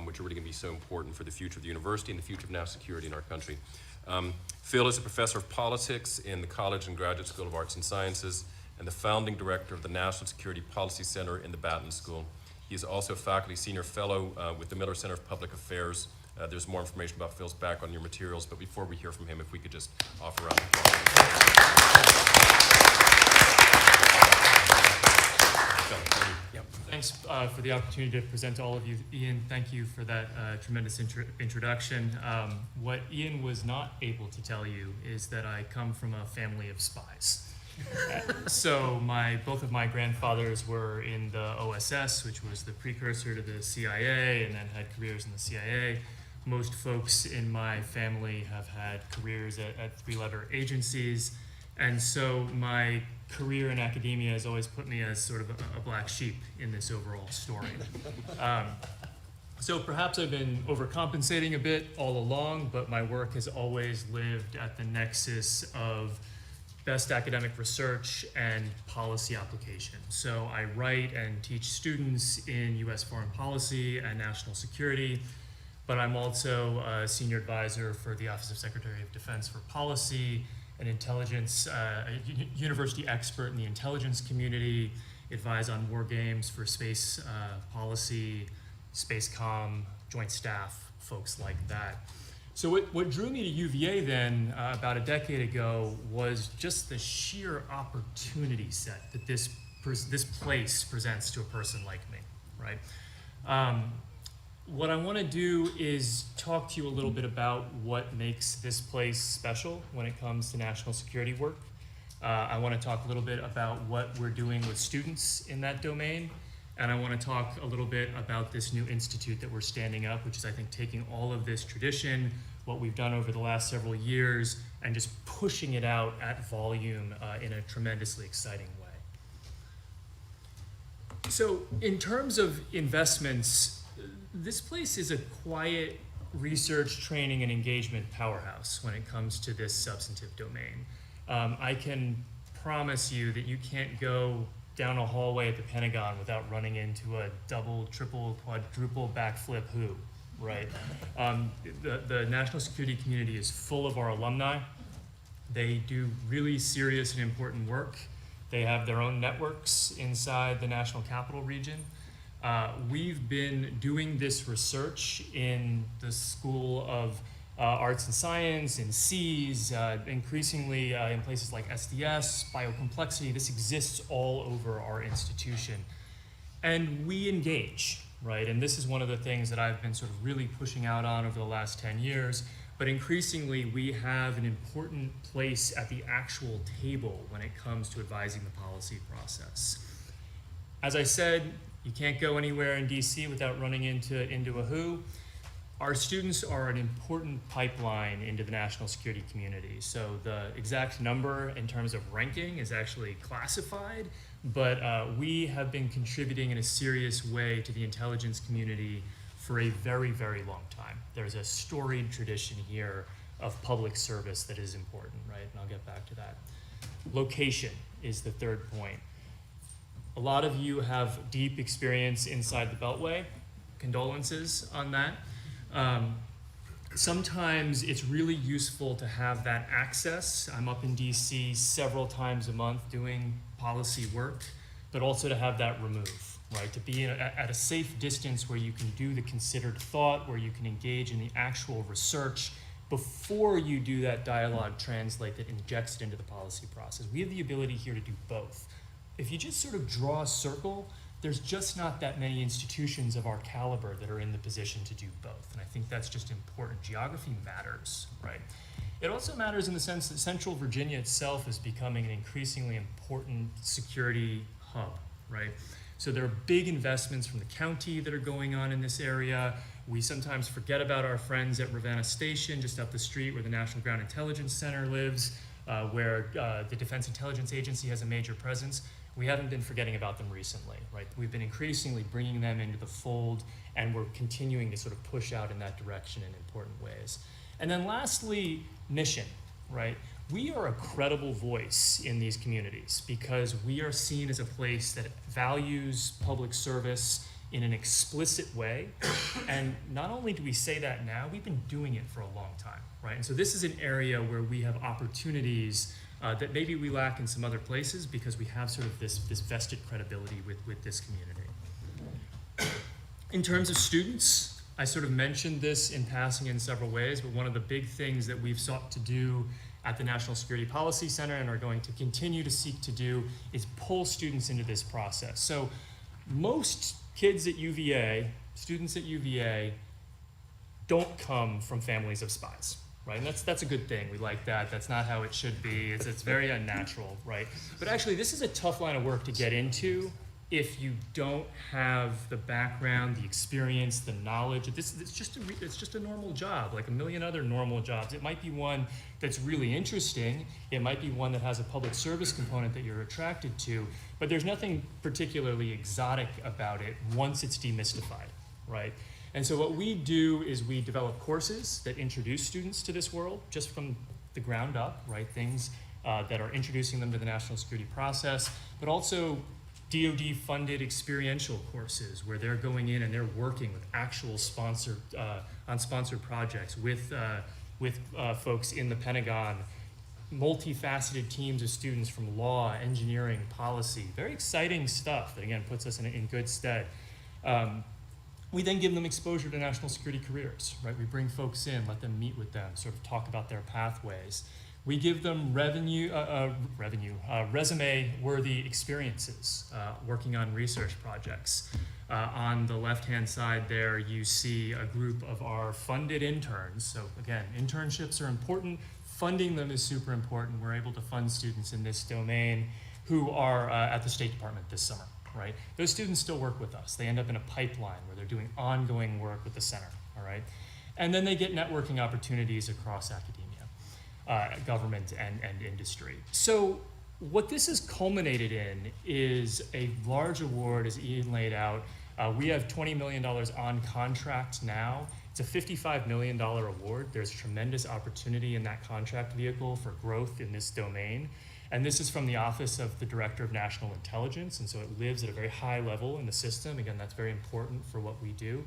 which are really going to be so important for the future of the university and the future of national security in our country. Phil is a professor of politics in the College and Graduate School of Arts and Sciences and the founding director of the National Security Policy Center in the Batten School. He is also a faculty senior fellow with the Miller Center of Public Affairs. There's more information about Phil's background in your materials, but before we hear from him, if we could just offer a round of applause. Thanks for the opportunity to present to all of you. Ian, thank you for that tremendous introduction. What Ian was not able to tell you is that I come from a family of spies. So both of my grandfathers were in the OSS, which was the precursor to the CIA, and then had careers in the CIA. Most folks in my family have had careers at three-letter agencies, and so my career in academia has always put me as sort of a black sheep in this overall story. So perhaps I've been overcompensating a bit all along, but my work has always lived at the nexus of best academic research and policy application. So I write and teach students in U.S. foreign policy and national security, but I'm also a senior advisor for the Office of Secretary of Defense for Policy, an intelligence, university expert in the intelligence community, advise on war games for space policy, space comm, joint staff, folks like that. So what drew me to UVA then, about a decade ago, was just the sheer opportunity set that this place presents to a person like me, right? What I want to do is talk to you a little bit about what makes this place special when it comes to national security work. I want to talk a little bit about what we're doing with students in that domain. And I want to talk a little bit about this new institute that we're standing up, which is, I think, taking all of this tradition, what we've done over the last several years, and just pushing it out at volume in a tremendously exciting way. So in terms of investments, this place is a quiet research, training, and engagement powerhouse when it comes to this substantive domain. I can promise you that you can't go down a hallway at the Pentagon without running into a double, triple, quadruple backflip who, right? The national security community is full of our alumni. They do really serious and important work. They have their own networks inside the national capital region. We've been doing this research in the School of Arts and Science, in SEAS, increasingly in places like SDS, biocomplexity. This exists all over our institution. And we engage, right? And this is one of the things that I've been sort of really pushing out on over the last 10 years. But increasingly, we have an important place at the actual table when it comes to advising the policy process. As I said, you can't go anywhere in DC without running into a WHO. Our students are an important pipeline into the national security community. So the exact number in terms of ranking is actually classified, but we have been contributing in a serious way to the intelligence community for a very, very long time. There's a storied tradition here of public service that is important, right? And I'll get back to that. Location is the third point. A lot of you have deep experience inside the Beltway. Condolences on that. Sometimes it's really useful to have that access. I'm up in DC several times a month doing policy work, but also to have that remove, right? To be at a safe distance where you can do the considered thought, where you can engage in the actual research before you do that dialogue translate that injects it into the policy process. We have the ability here to do both. If you just sort of draw a circle, there's just not that many institutions of our caliber that are in the position to do both. And I think that's just important. Geography matters, right? It also matters in the sense that Central Virginia itself is becoming an increasingly important security hub, right? So there are big investments from the county that are going on in this area. We sometimes forget about our friends at Ravenna Station, just up the street where the National Ground Intelligence Center lives, where the Defense Intelligence Agency has a major presence. We haven't been forgetting about them recently, right? We've been increasingly bringing them into the fold, and we're continuing to sort of push out in that direction in important ways. And then lastly, mission, right? We are a credible voice in these communities because we are seen as a place that values public service in an explicit way. And not only do we say that now, we've been doing it for a long time, right? And so this is an area where we have opportunities that maybe we lack in some other places because we have sort of this vested credibility with this community. In terms of students, I sort of mentioned this in passing in several ways, but one of the big things that we've sought to do at the National Security Policy Center and are going to continue to seek to do is pull students into this process. So most kids at UVA, students at UVA, don't come from families of spies, right? And that's a good thing. We like that. That's not how it should be. It's very unnatural, right? But actually, this is a tough line of work to get into if you don't have the background, the experience, the knowledge. It's just a normal job, like a million other normal jobs. It might be one that's really interesting. It might be one that has a public service component that you're attracted to, but there's nothing particularly exotic about it once it's demystified, right? And so what we do is we develop courses that introduce students to this world just from the ground up, right? Things that are introducing them to the national security process, but also DoD-funded experiential courses where they're going in and they're working with actual sponsored projects with folks in the Pentagon, multifaceted teams of students from law, engineering, policy, very exciting stuff that again puts us in good stead. We then give them exposure to national security careers, right? We bring folks in, let them meet with them, sort of talk about their pathways. We give them resume-worthy experiences, working on research projects. On the left-hand side there, you see a group of our funded interns. So again, internships are important. Funding them is super important. We're able to fund students in this domain who are at the State Department this summer, right? Those students still work with us. They end up in a pipeline where they're doing ongoing work with the center, all right? And then they get networking opportunities across academia. Government and industry. So what this has culminated in is a large award, as Ian laid out. We have $20 million on contract now. It's a $55 million award. There's tremendous opportunity in that contract vehicle for growth in this domain. And this is from the Office of the Director of National Intelligence, and so it lives at a very high level in the system. Again, that's very important for what we do.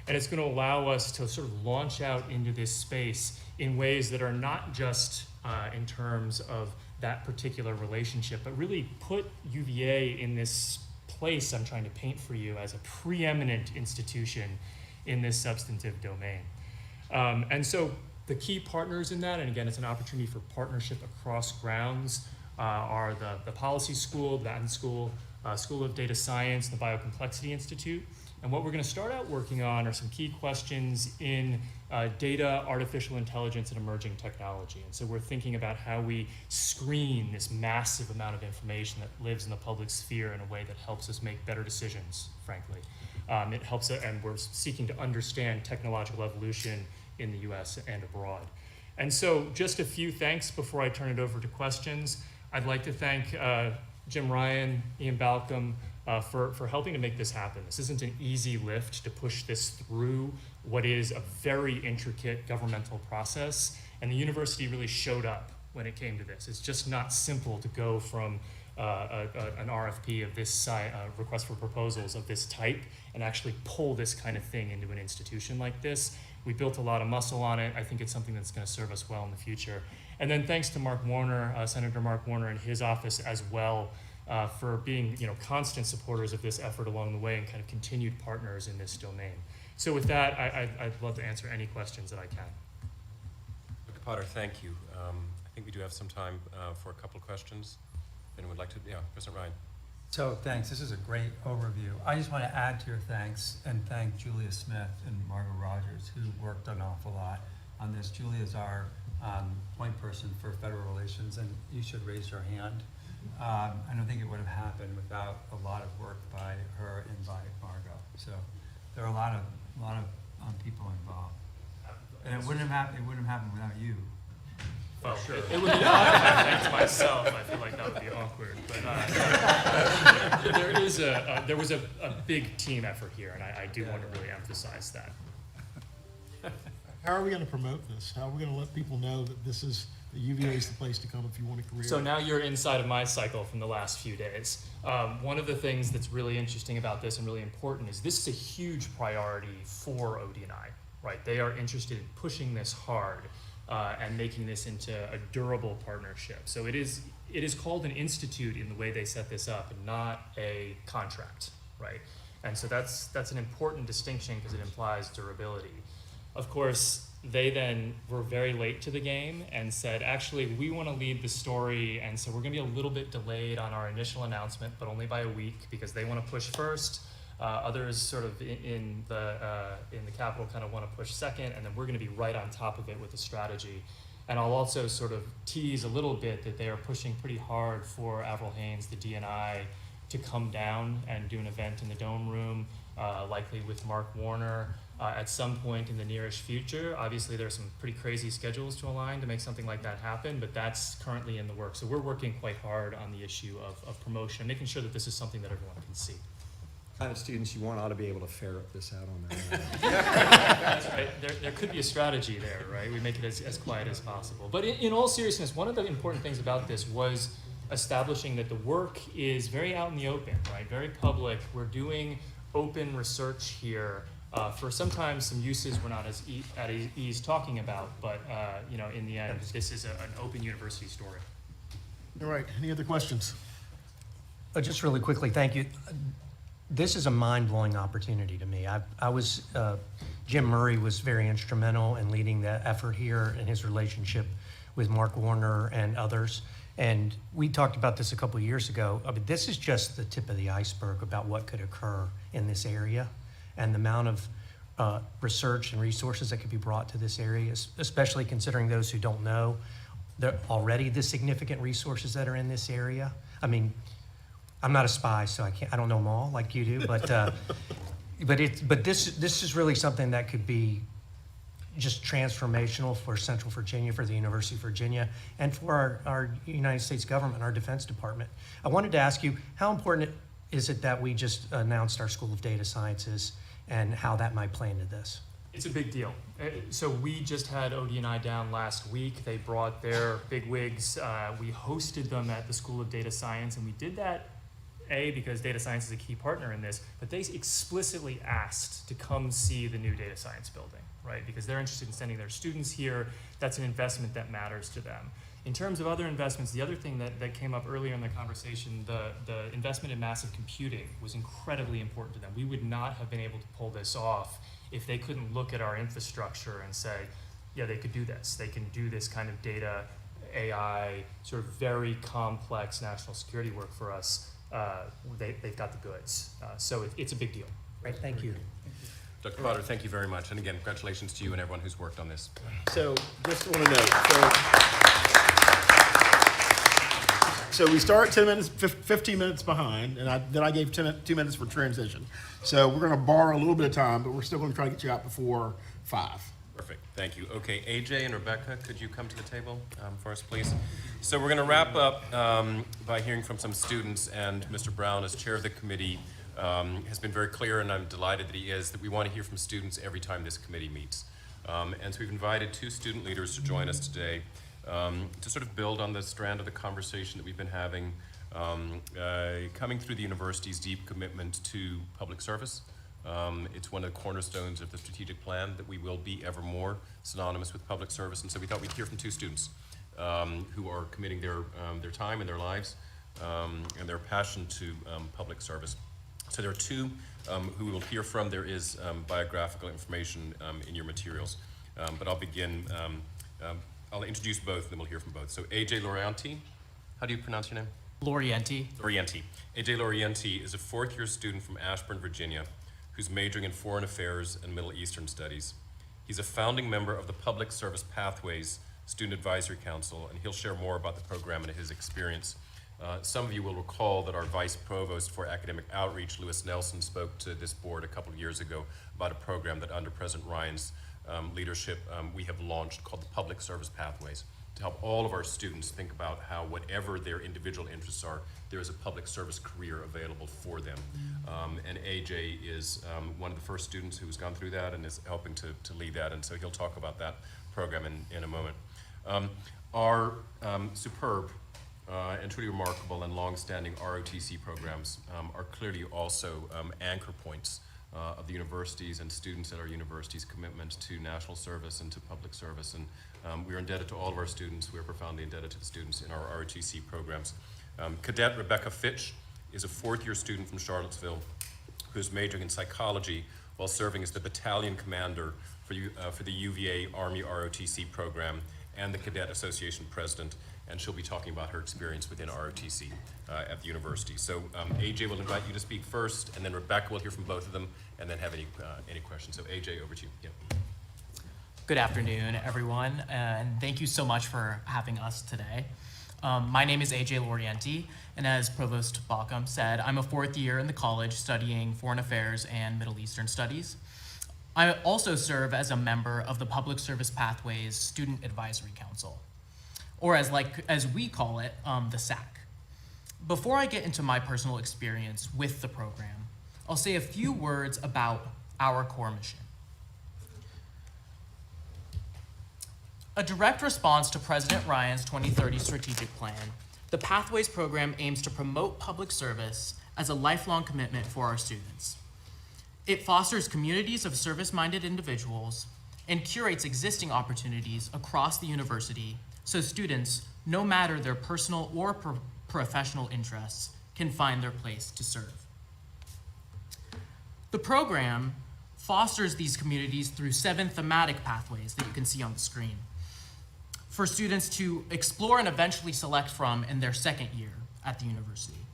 And it's going to allow us to sort of launch out into this space in ways that are not just in terms of that particular relationship, but really put UVA in this place I'm trying to paint for you as a preeminent institution in this substantive domain. And so the key partners in that, and again, it's an opportunity for partnership across grounds, are the Policy School, the Baton School, School of Data Science, the Biocomplexity Institute. And what we're going to start out working on are some key questions in data, artificial intelligence, and emerging technology. And so we're thinking about how we screen this massive amount of information that lives in the public sphere in a way that helps us make better decisions, frankly. It helps, and we're seeking to understand technological evolution in the US and abroad. And so just a few thanks before I turn it over to questions. I'd like to thank Jim Ryan, Ian Baucom, for helping to make this happen. This isn't an easy lift to push this through what is a very intricate governmental process, and the university really showed up when it came to this. It's just not simple to go from an RFP of this request for proposals of this type and actually pull this kind of thing into an institution like this. We built a lot of muscle on it. I think it's something that's going to serve us well in the future. And then thanks to Mark Warner, Senator Mark Warner and his office as well, for being constant supporters of this effort along the way and kind of continued partners in this domain. So with that, I'd love to answer any questions that I can. Dr. Potter, thank you. I think we do have some time for a couple of questions. If anyone would like to, President Ryan. So thanks, this is a great overview. I just want to add to your thanks and thank Julia Smith and Margot Rogers, who worked an awful lot on this. Julia's our point person for federal relations, and you should raise your hand. I don't think it would have happened without a lot of work by her and by Margot. So there are a lot of people involved, and it wouldn't have happened without you. Well, sure. It would be awkward if I thanked myself. I feel like that would be awkward. But there was a big team effort here, and I do want to really emphasize that. How are we going to promote this? How are we going to let people know that the UVA is the place to come if you want a career? So now you're inside of my cycle from the last few days. One of the things that's really interesting about this and really important is this is a huge priority for OD&I, right? They are interested in pushing this hard and making this into a durable partnership. So it is called an institute in the way they set this up and not a contract, right? And so that's an important distinction because it implies durability. Of course, they then were very late to the game and said, actually, we want to lead the story, and so we're going to be a little bit delayed on our initial announcement, but only by a week because they want to push first. Others sort of in the capital kind of want to push second, and then we're going to be right on top of it with the strategy. And I'll also sort of tease a little bit that they are pushing pretty hard for Avril Haines, the DNI, to come down and do an event in the Dome Room, likely with Mark Warner, at some point in the nearest future. Obviously, there's some pretty crazy schedules to align to make something like that happen, but that's currently in the works. So we're working quite hard on the issue of promotion, making sure that this is something that everyone can see. Kind of students you want ought to be able to ferret this out on their own. That's right. There could be a strategy there, right? We make it as quiet as possible. But in all seriousness, one of the important things about this was establishing that the work is very out in the open, right? Very public. We're doing open research here for sometimes some uses we're not as at ease talking about, but in the end, this is an open university story. All right, any other questions? Just really quickly, thank you. This is a mind-blowing opportunity to me. Jim Murray was very instrumental in leading the effort here in his relationship with Mark Warner and others. And we talked about this a couple of years ago. I mean, this is just the tip of the iceberg about what could occur in this area and the amount of research and resources that could be brought to this area, especially considering those who don't know already the significant resources that are in this area. I mean, I'm not a spy, so I don't know them all like you do, but this is really something that could be just transformational for Central Virginia, for the University of Virginia, and for our United States government, our Defense Department. I wanted to ask you, how important is it that we just announced our School of Data Sciences and how that might play into this? It's a big deal. So we just had OD&I down last week. They brought their bigwigs. We hosted them at the School of Data Science, and we did that because data science is a key partner in this, but they explicitly asked to come see the new data science building, right? Because they're interested in sending their students here. That's an investment that matters to them. In terms of other investments, the other thing that came up earlier in the conversation, the investment in massive computing was incredibly important to them. We would not have been able to pull this off if they couldn't look at our infrastructure and say, yeah, they could do this. They can do this kind of data, AI, sort of very complex national security work for us. They've got the goods. So it's a big deal. Right, thank you. Dr. Potter, thank you very much. And again, congratulations to you and everyone who's worked on this. So just want to note, so we start 15 minutes behind, and then I gave 2 minutes for transition. So we're going to borrow a little bit of time, but we're still going to try to get you out before 5. Perfect, thank you. Okay, AJ and Rebecca, could you come to the table for us, please? So we're going to wrap up by hearing from some students, and Mr. Brown, as chair of the committee, has been very clear, and I'm delighted that he is, that we want to hear from students every time this committee meets. And so we've invited 2 student leaders to join us today to sort of build on the strand of the conversation that we've been having, coming through the university's deep commitment to public service. It's one of the cornerstones of the strategic plan that we will be ever more synonymous with public service. And so we thought we'd hear from 2 students who are committing their time and their lives and their passion to public service. So there are 2 who we will hear from. There is biographical information in your materials. But I'll begin, I'll introduce both and then we'll hear from both. So AJ Lorienti, how do you pronounce your name? Lorienti. Lorienti. AJ Lorienti is a 4th-year student from Ashburn, Virginia, who's majoring in Foreign Affairs and Middle Eastern Studies. He's a founding member of the Public Service Pathways Student Advisory Council, and he'll share more about the program and his experience. Some of you will recall that our Vice Provost for Academic Outreach, Lewis Nelson, spoke to this board a couple of years ago about a program that under President Ryan's leadership we have launched called the Public Service Pathways, to help all of our students think about how, whatever their individual interests are, there is a public service career available for them. And AJ is one of the first students who has gone through that and is helping to lead that, and so he'll talk about that program in a moment. Our superb and truly remarkable and long-standing ROTC programs are clearly also anchor points of the universities and students at our universities' commitment to national service and to public service. And we are indebted to all of our students. We are profoundly indebted to the students in our ROTC programs. Cadet Rebecca Fitch is a 4th-year student from Charlottesville who's majoring in psychology while serving as the battalion commander for the UVA Army ROTC program and the Cadet Association president, and she'll be talking about her experience within ROTC at the university. So AJ will invite you to speak first, and then Rebecca will hear from both of them, and then have any questions. So AJ, over to you. Yeah. Good afternoon, everyone, and thank you so much for having us today. My name is AJ Lorienti, and as Provost Baucom said, I'm a fourth year in the college studying foreign affairs and Middle Eastern studies. I also serve as a member of the Public Service Pathways Student Advisory Council, or as we call it, the SAC. Before I get into my personal experience with the program, I'll say a few words about our core mission. A direct response to President Ryan's 2030 strategic plan, the Pathways program aims to promote public service as a lifelong commitment for our students. It fosters communities of service-minded individuals and curates existing opportunities across the university so students, no matter their personal or professional interests, can find their place to serve. The program fosters these communities through 7 thematic pathways that you can see on the screen for students to explore and eventually select from in their second year at the university.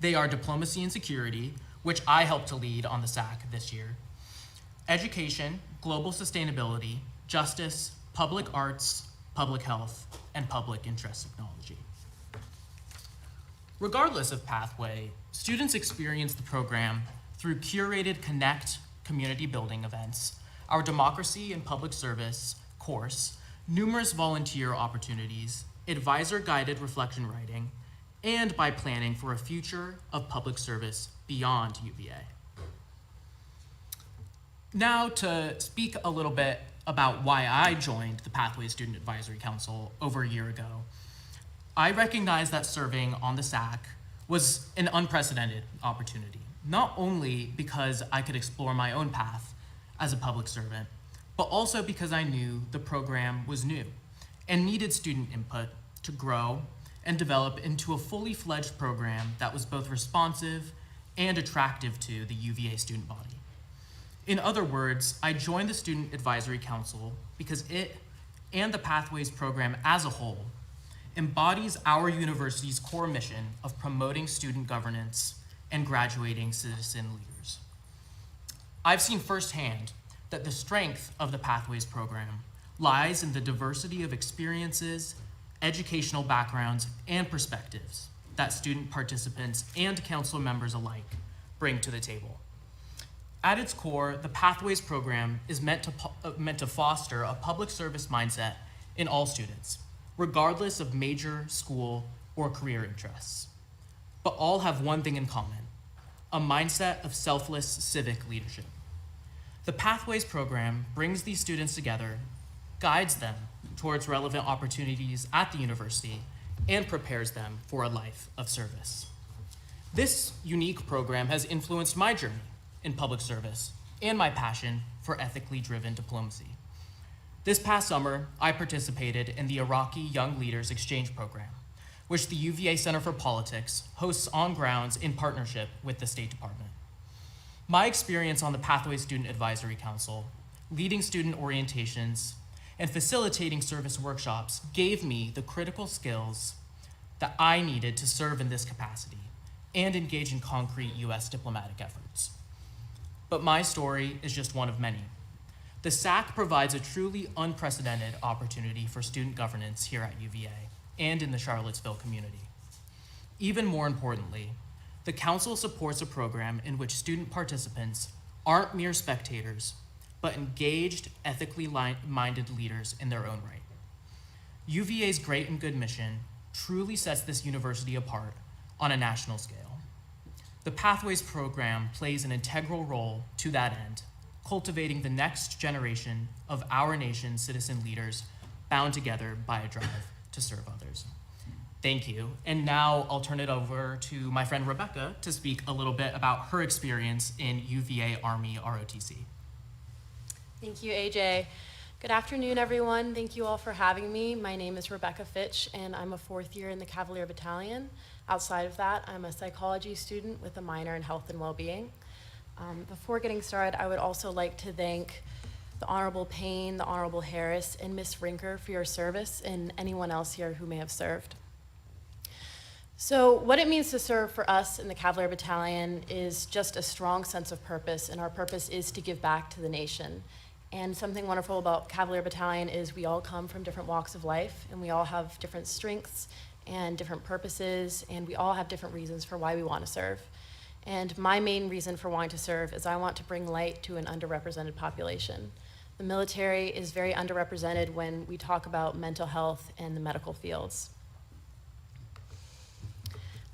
They are diplomacy and security, which I helped to lead on the SAC this year, education, global sustainability, justice, public arts, public health, and public interest technology. Regardless of pathway, students experience the program through curated Connect community building events, our democracy and public service course, numerous volunteer opportunities, advisor-guided reflection writing, and by planning for a future of public service beyond UVA. Now to speak a little bit about why I joined the Pathways Student Advisory Council over a year ago. I recognize that serving on the SAC was an unprecedented opportunity, not only because I could explore my own path as a public servant, but also because I knew the program was new and needed student input to grow and develop into a fully fledged program that was both responsive and attractive to the UVA student body. In other words, I joined the Student Advisory Council because it and the Pathways program as a whole embodies our university's core mission of promoting student governance and graduating citizen leaders. I've seen firsthand that the strength of the Pathways program lies in the diversity of experiences, educational backgrounds, and perspectives that student participants and council members alike bring to the table. At its core, the Pathways program is meant to foster a public service mindset in all students, regardless of major, school, or career interests. But all have one thing in common: a mindset of selfless civic leadership. The Pathways program brings these students together, guides them towards relevant opportunities at the university, and prepares them for a life of service. This unique program has influenced my journey in public service and my passion for ethically driven diplomacy. This past summer, I participated in the Iraqi Young Leaders Exchange Program, which the UVA Center for Politics hosts on grounds in partnership with the State Department. My experience on the Pathways Student Advisory Council, leading student orientations, and facilitating service workshops gave me the critical skills that I needed to serve in this capacity and engage in concrete U.S. diplomatic efforts. But my story is just one of many. The SAC provides a truly unprecedented opportunity for student governance here at UVA and in the Charlottesville community. Even more importantly, the council supports a program in which student participants aren't mere spectators, but engaged, ethically minded leaders in their own right. UVA's great and good mission truly sets this university apart on a national scale. The Pathways program plays an integral role to that end, cultivating the next generation of our nation's citizen leaders bound together by a drive to serve others. Thank you. And now I'll turn it over to my friend Rebecca to speak a little bit about her experience in UVA Army ROTC. Thank you, AJ. Good afternoon, everyone. Thank you all for having me. My name is Rebecca Fitch, and I'm a fourth year in the Cavalier Battalion. Outside of that, I'm a psychology student with a minor in health and well-being. Before getting started, I would also like to thank the Honorable Payne, the Honorable Harris, and Miss Rinker for your service, and anyone else here who may have served. So what it means to serve for us in the Cavalier Battalion is just a strong sense of purpose, and our purpose is to give back to the nation. And something wonderful about Cavalier Battalion is we all come from different walks of life, and we all have different strengths and different purposes, and we all have different reasons for why we want to serve. And my main reason for wanting to serve is I want to bring light to an underrepresented population. The military is very underrepresented when we talk about mental health and the medical fields.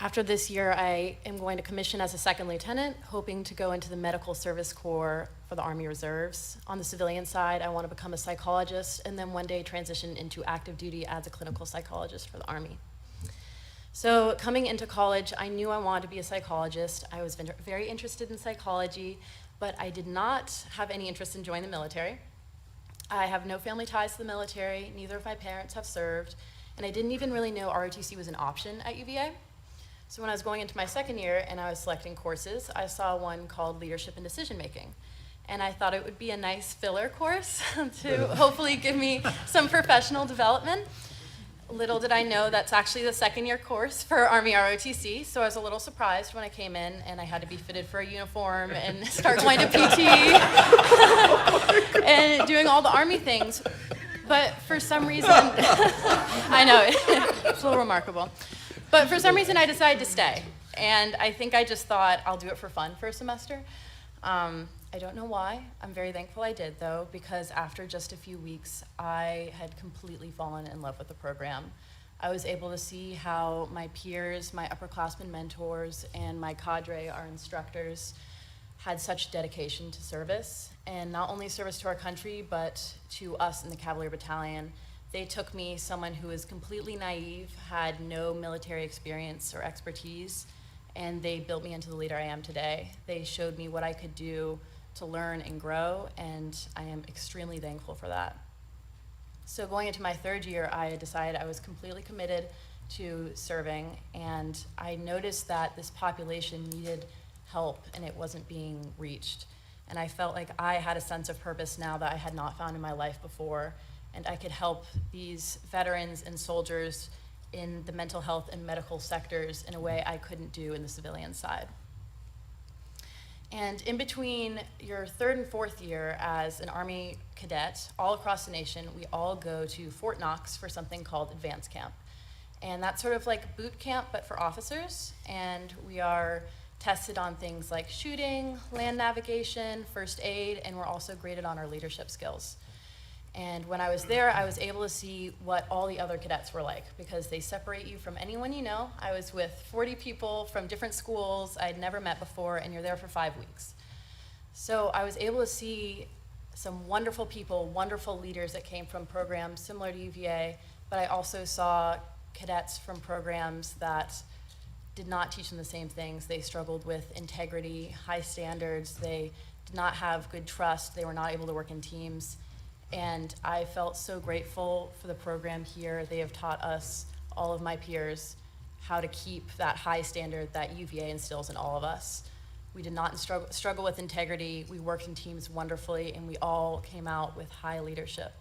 After this year, I am going to commission as a second lieutenant, hoping to go into the Medical Service Corps for the Army Reserves. On the civilian side, I want to become a psychologist and then one day transition into active duty as a clinical psychologist for the Army. So coming into college, I knew I wanted to be a psychologist. I was very interested in psychology, but I did not have any interest in joining the military. I have no family ties to the military, neither of my parents have served, and I didn't even really know ROTC was an option at UVA. So when I was going into my second year and I was selecting courses, I saw one called Leadership and Decision Making. And I thought it would be a nice filler course to hopefully give me some professional development. Little did I know that's actually the second year course for Army ROTC, so I was a little surprised when I came in and I had to be fitted for a uniform and start going to PT and doing all the Army things. But for some reason, I know, it's a little remarkable. But for some reason, I decided to stay. And I think I just thought, I'll do it for fun for a semester. I don't know why. I'm very thankful I did, though, because after just a few weeks, I had completely fallen in love with the program. I was able to see how my peers, my upperclassmen mentors, and my cadre, our instructors, had such dedication to service, and not only service to our country, but to us in the Cavalier Battalion. They took me, someone who was completely naive, had no military experience or expertise, and they built me into the leader I am today. They showed me what I could do to learn and grow, and I am extremely thankful for that. So going into my third year, I decided I was completely committed to serving, and I noticed that this population needed help and it wasn't being reached. And I felt like I had a sense of purpose now that I had not found in my life before, and I could help these veterans and soldiers in the mental health and medical sectors in a way I couldn't do in the civilian side. And in between your third and fourth year as an Army cadet, all across the nation, we all go to Fort Knox for something called Advanced Camp. And that's sort of like boot camp, but for officers. And we are tested on things like shooting, land navigation, first aid, and we're also graded on our leadership skills. And when I was there, I was able to see what all the other cadets were like, because they separate you from anyone you know. I was with 40 people from different schools I'd never met before, and you're there for 5 weeks. So I was able to see some wonderful people, wonderful leaders that came from programs similar to UVA, but I also saw cadets from programs that did not teach them the same things. They struggled with integrity, high standards, they did not have good trust, they were not able to work in teams. And I felt so grateful for the program here. They have taught us, all of my peers, how to keep that high standard that UVA instills in all of us. We did not struggle with integrity. We worked in teams wonderfully, and we all came out with high leadership.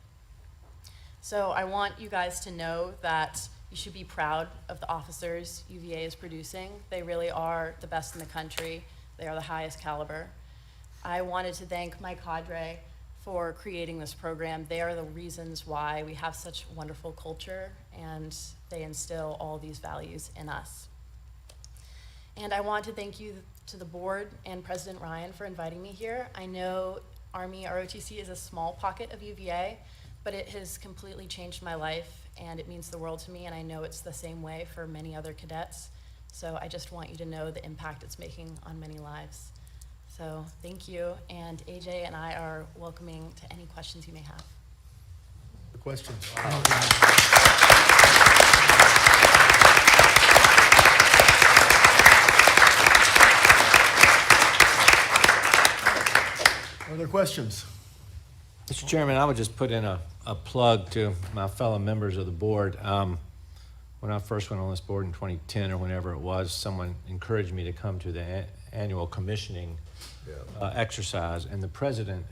So I want you guys to know that you should be proud of the officers UVA is producing. They really are the best in the country. They are the highest caliber. I wanted to thank my cadre for creating this program. They are the reasons why we have such wonderful culture, and they instill all these values in us. And I want to thank you to the board and President Ryan for inviting me here. I know Army ROTC is a small pocket of UVA, but it has completely changed my life, and it means the world to me, and I know it's the same way for many other cadets. So I just want you to know the impact it's making on many lives. So thank you, and AJ and I are welcoming to any questions you may have. The questions. Are there questions? Mr. Chairman, I would just put in a plug to my fellow members of the board. When I first went on this board in 2010 or whenever it was, someone encouraged me to come to the annual commissioning exercise, and the president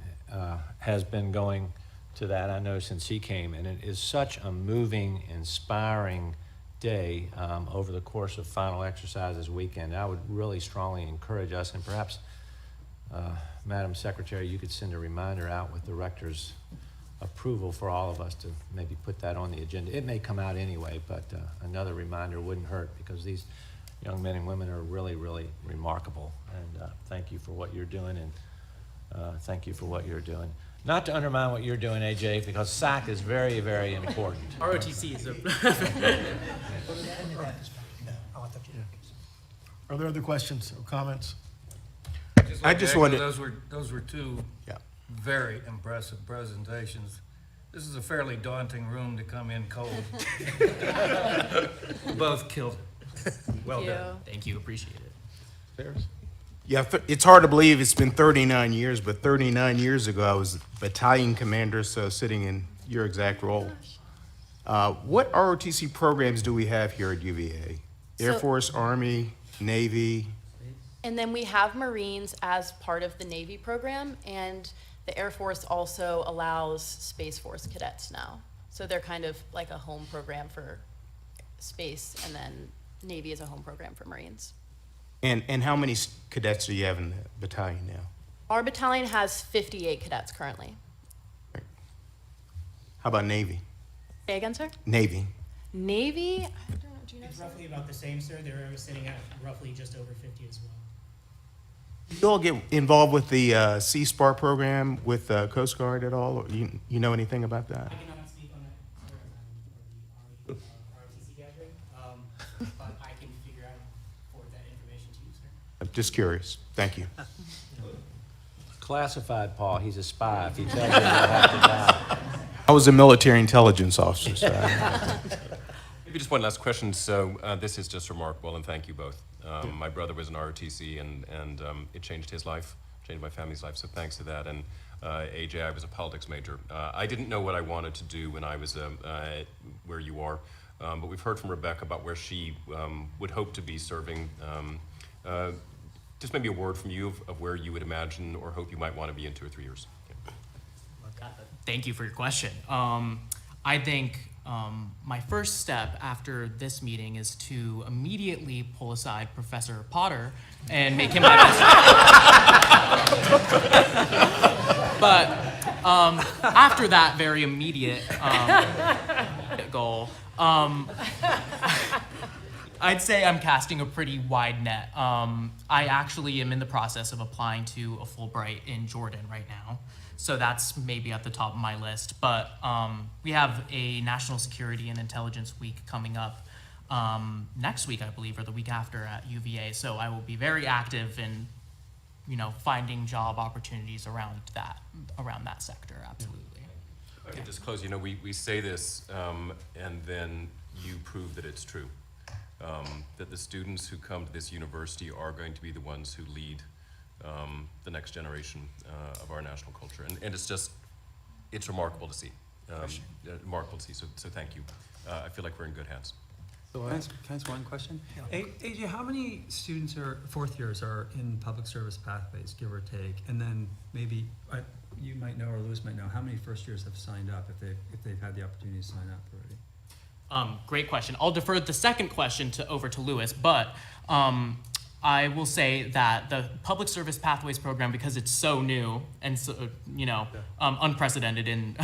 has been going to that, I know, since he came, and it is such a moving, inspiring day over the course of final exercises weekend. I would really strongly encourage us, and perhaps, Madam Secretary, you could send a reminder out with the rector's approval for all of us to maybe put that on the agenda. It may come out anyway, but another reminder wouldn't hurt, because these young men and women are really, really remarkable. And thank you for what you're doing, and thank you for what you're doing. Not to undermine what you're doing, AJ, because SAC is very, very important. ROTC is a Are there other questions or comments? I just wanted. Those were two Yeah. very impressive presentations. This is a fairly daunting room to come in cold. Both killed it. Well Thank you. done. Thank you, appreciate it. Yeah, it's hard to believe it's been 39 years, but 39 years ago, I was battalion commander, so sitting in your exact role. What ROTC programs do we have here at UVA? Air So- Force, Army, Navy? And then we have Marines as part of the Navy program, and the Air Force also allows Space Force cadets now. So they're kind of like a home program for space, and then Navy is a home program for Marines. And how many cadets do you have in the battalion now? Our battalion has 58 cadets currently. How about Navy? Say again, sir? Navy. Navy? I don't know, do you know? It's roughly about the same, sir. They're sitting at roughly just over 50 as well. You all get involved with the Sea Spark program with Coast Guard at all? Or you know anything about that? I cannot speak on that, sir, as I'm for the ROTC gathering, but I can figure out and forward that information to you, sir. I'm just curious. Thank you. Classified, Paul, he's a spy. If he tells you, you'll have to die. I was a military intelligence officer, so Maybe just one last question. So this is just remarkable, and thank you both. My brother was an ROTC, and it changed his life, changed my family's life, so thanks to that. And AJ, I was a politics major. I didn't know what I wanted to do when I was where you are, but we've heard from Rebecca about where she would hope to be serving. Just maybe a word from you of where you would imagine or hope you might want to be in 2 or 3 years. Yeah. Thank you for your question. I think my first step after this meeting is to immediately pull aside Professor Potter and make him my best friend. But after that very immediate goal, I'd say I'm casting a pretty wide net. I actually am in the process of applying to a Fulbright in Jordan right now. So that's maybe at the top of my list. But we have a National Security and Intelligence Week coming up next week, I believe, or the week after at UVA. So I will be very active in, finding job opportunities around that sector, absolutely. I can just close, we say this, and then you prove that it's true. That the students who come to this university are going to be the ones who lead the next generation of our national culture. And it's remarkable to see. Remarkable to see, so thank you. I feel like we're in good hands. Can I ask one question? AJ, how many students fourth years are in public service pathways, give or take? And then maybe you might know, or Louis might know, how many first years have signed up if they've had the opportunity to sign up already? Great question. I'll defer the second question over to Louis, but I will say that the Public Service Pathways program, because it's so new and so, unprecedented in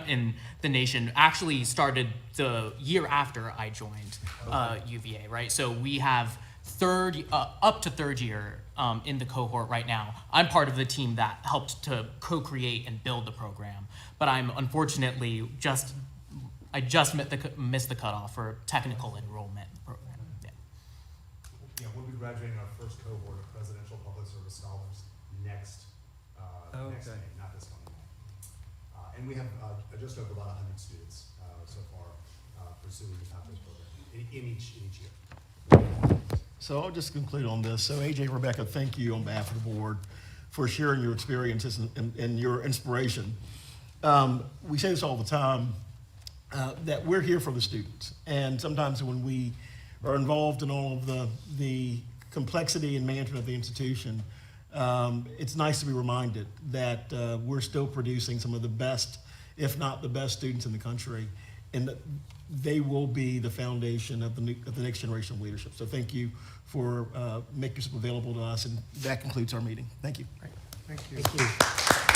in the nation, actually started the year after I joined UVA, right? So we have up to third year in the cohort right now. I'm part of the team that helped to co-create and build the program, but I'm unfortunately I just missed the cutoff for technical enrollment program. Yeah, we'll be graduating our first cohort of presidential public service scholars next May, not this coming May. And we have just over about 100 students so far pursuing the Pathways program in each year. So I'll just conclude on this. So AJ, Rebecca, thank you on behalf of the board for sharing your experiences and your inspiration. We say this all the time, that we're here for the students. And sometimes when we are involved in all of the complexity and management of the institution, it's nice to be reminded that we're still producing some of the best, if not the best students in the country, and that they will be the foundation of the next generation of leadership. So thank you for making yourself available to us, and that concludes our meeting. Thank you. Thank you.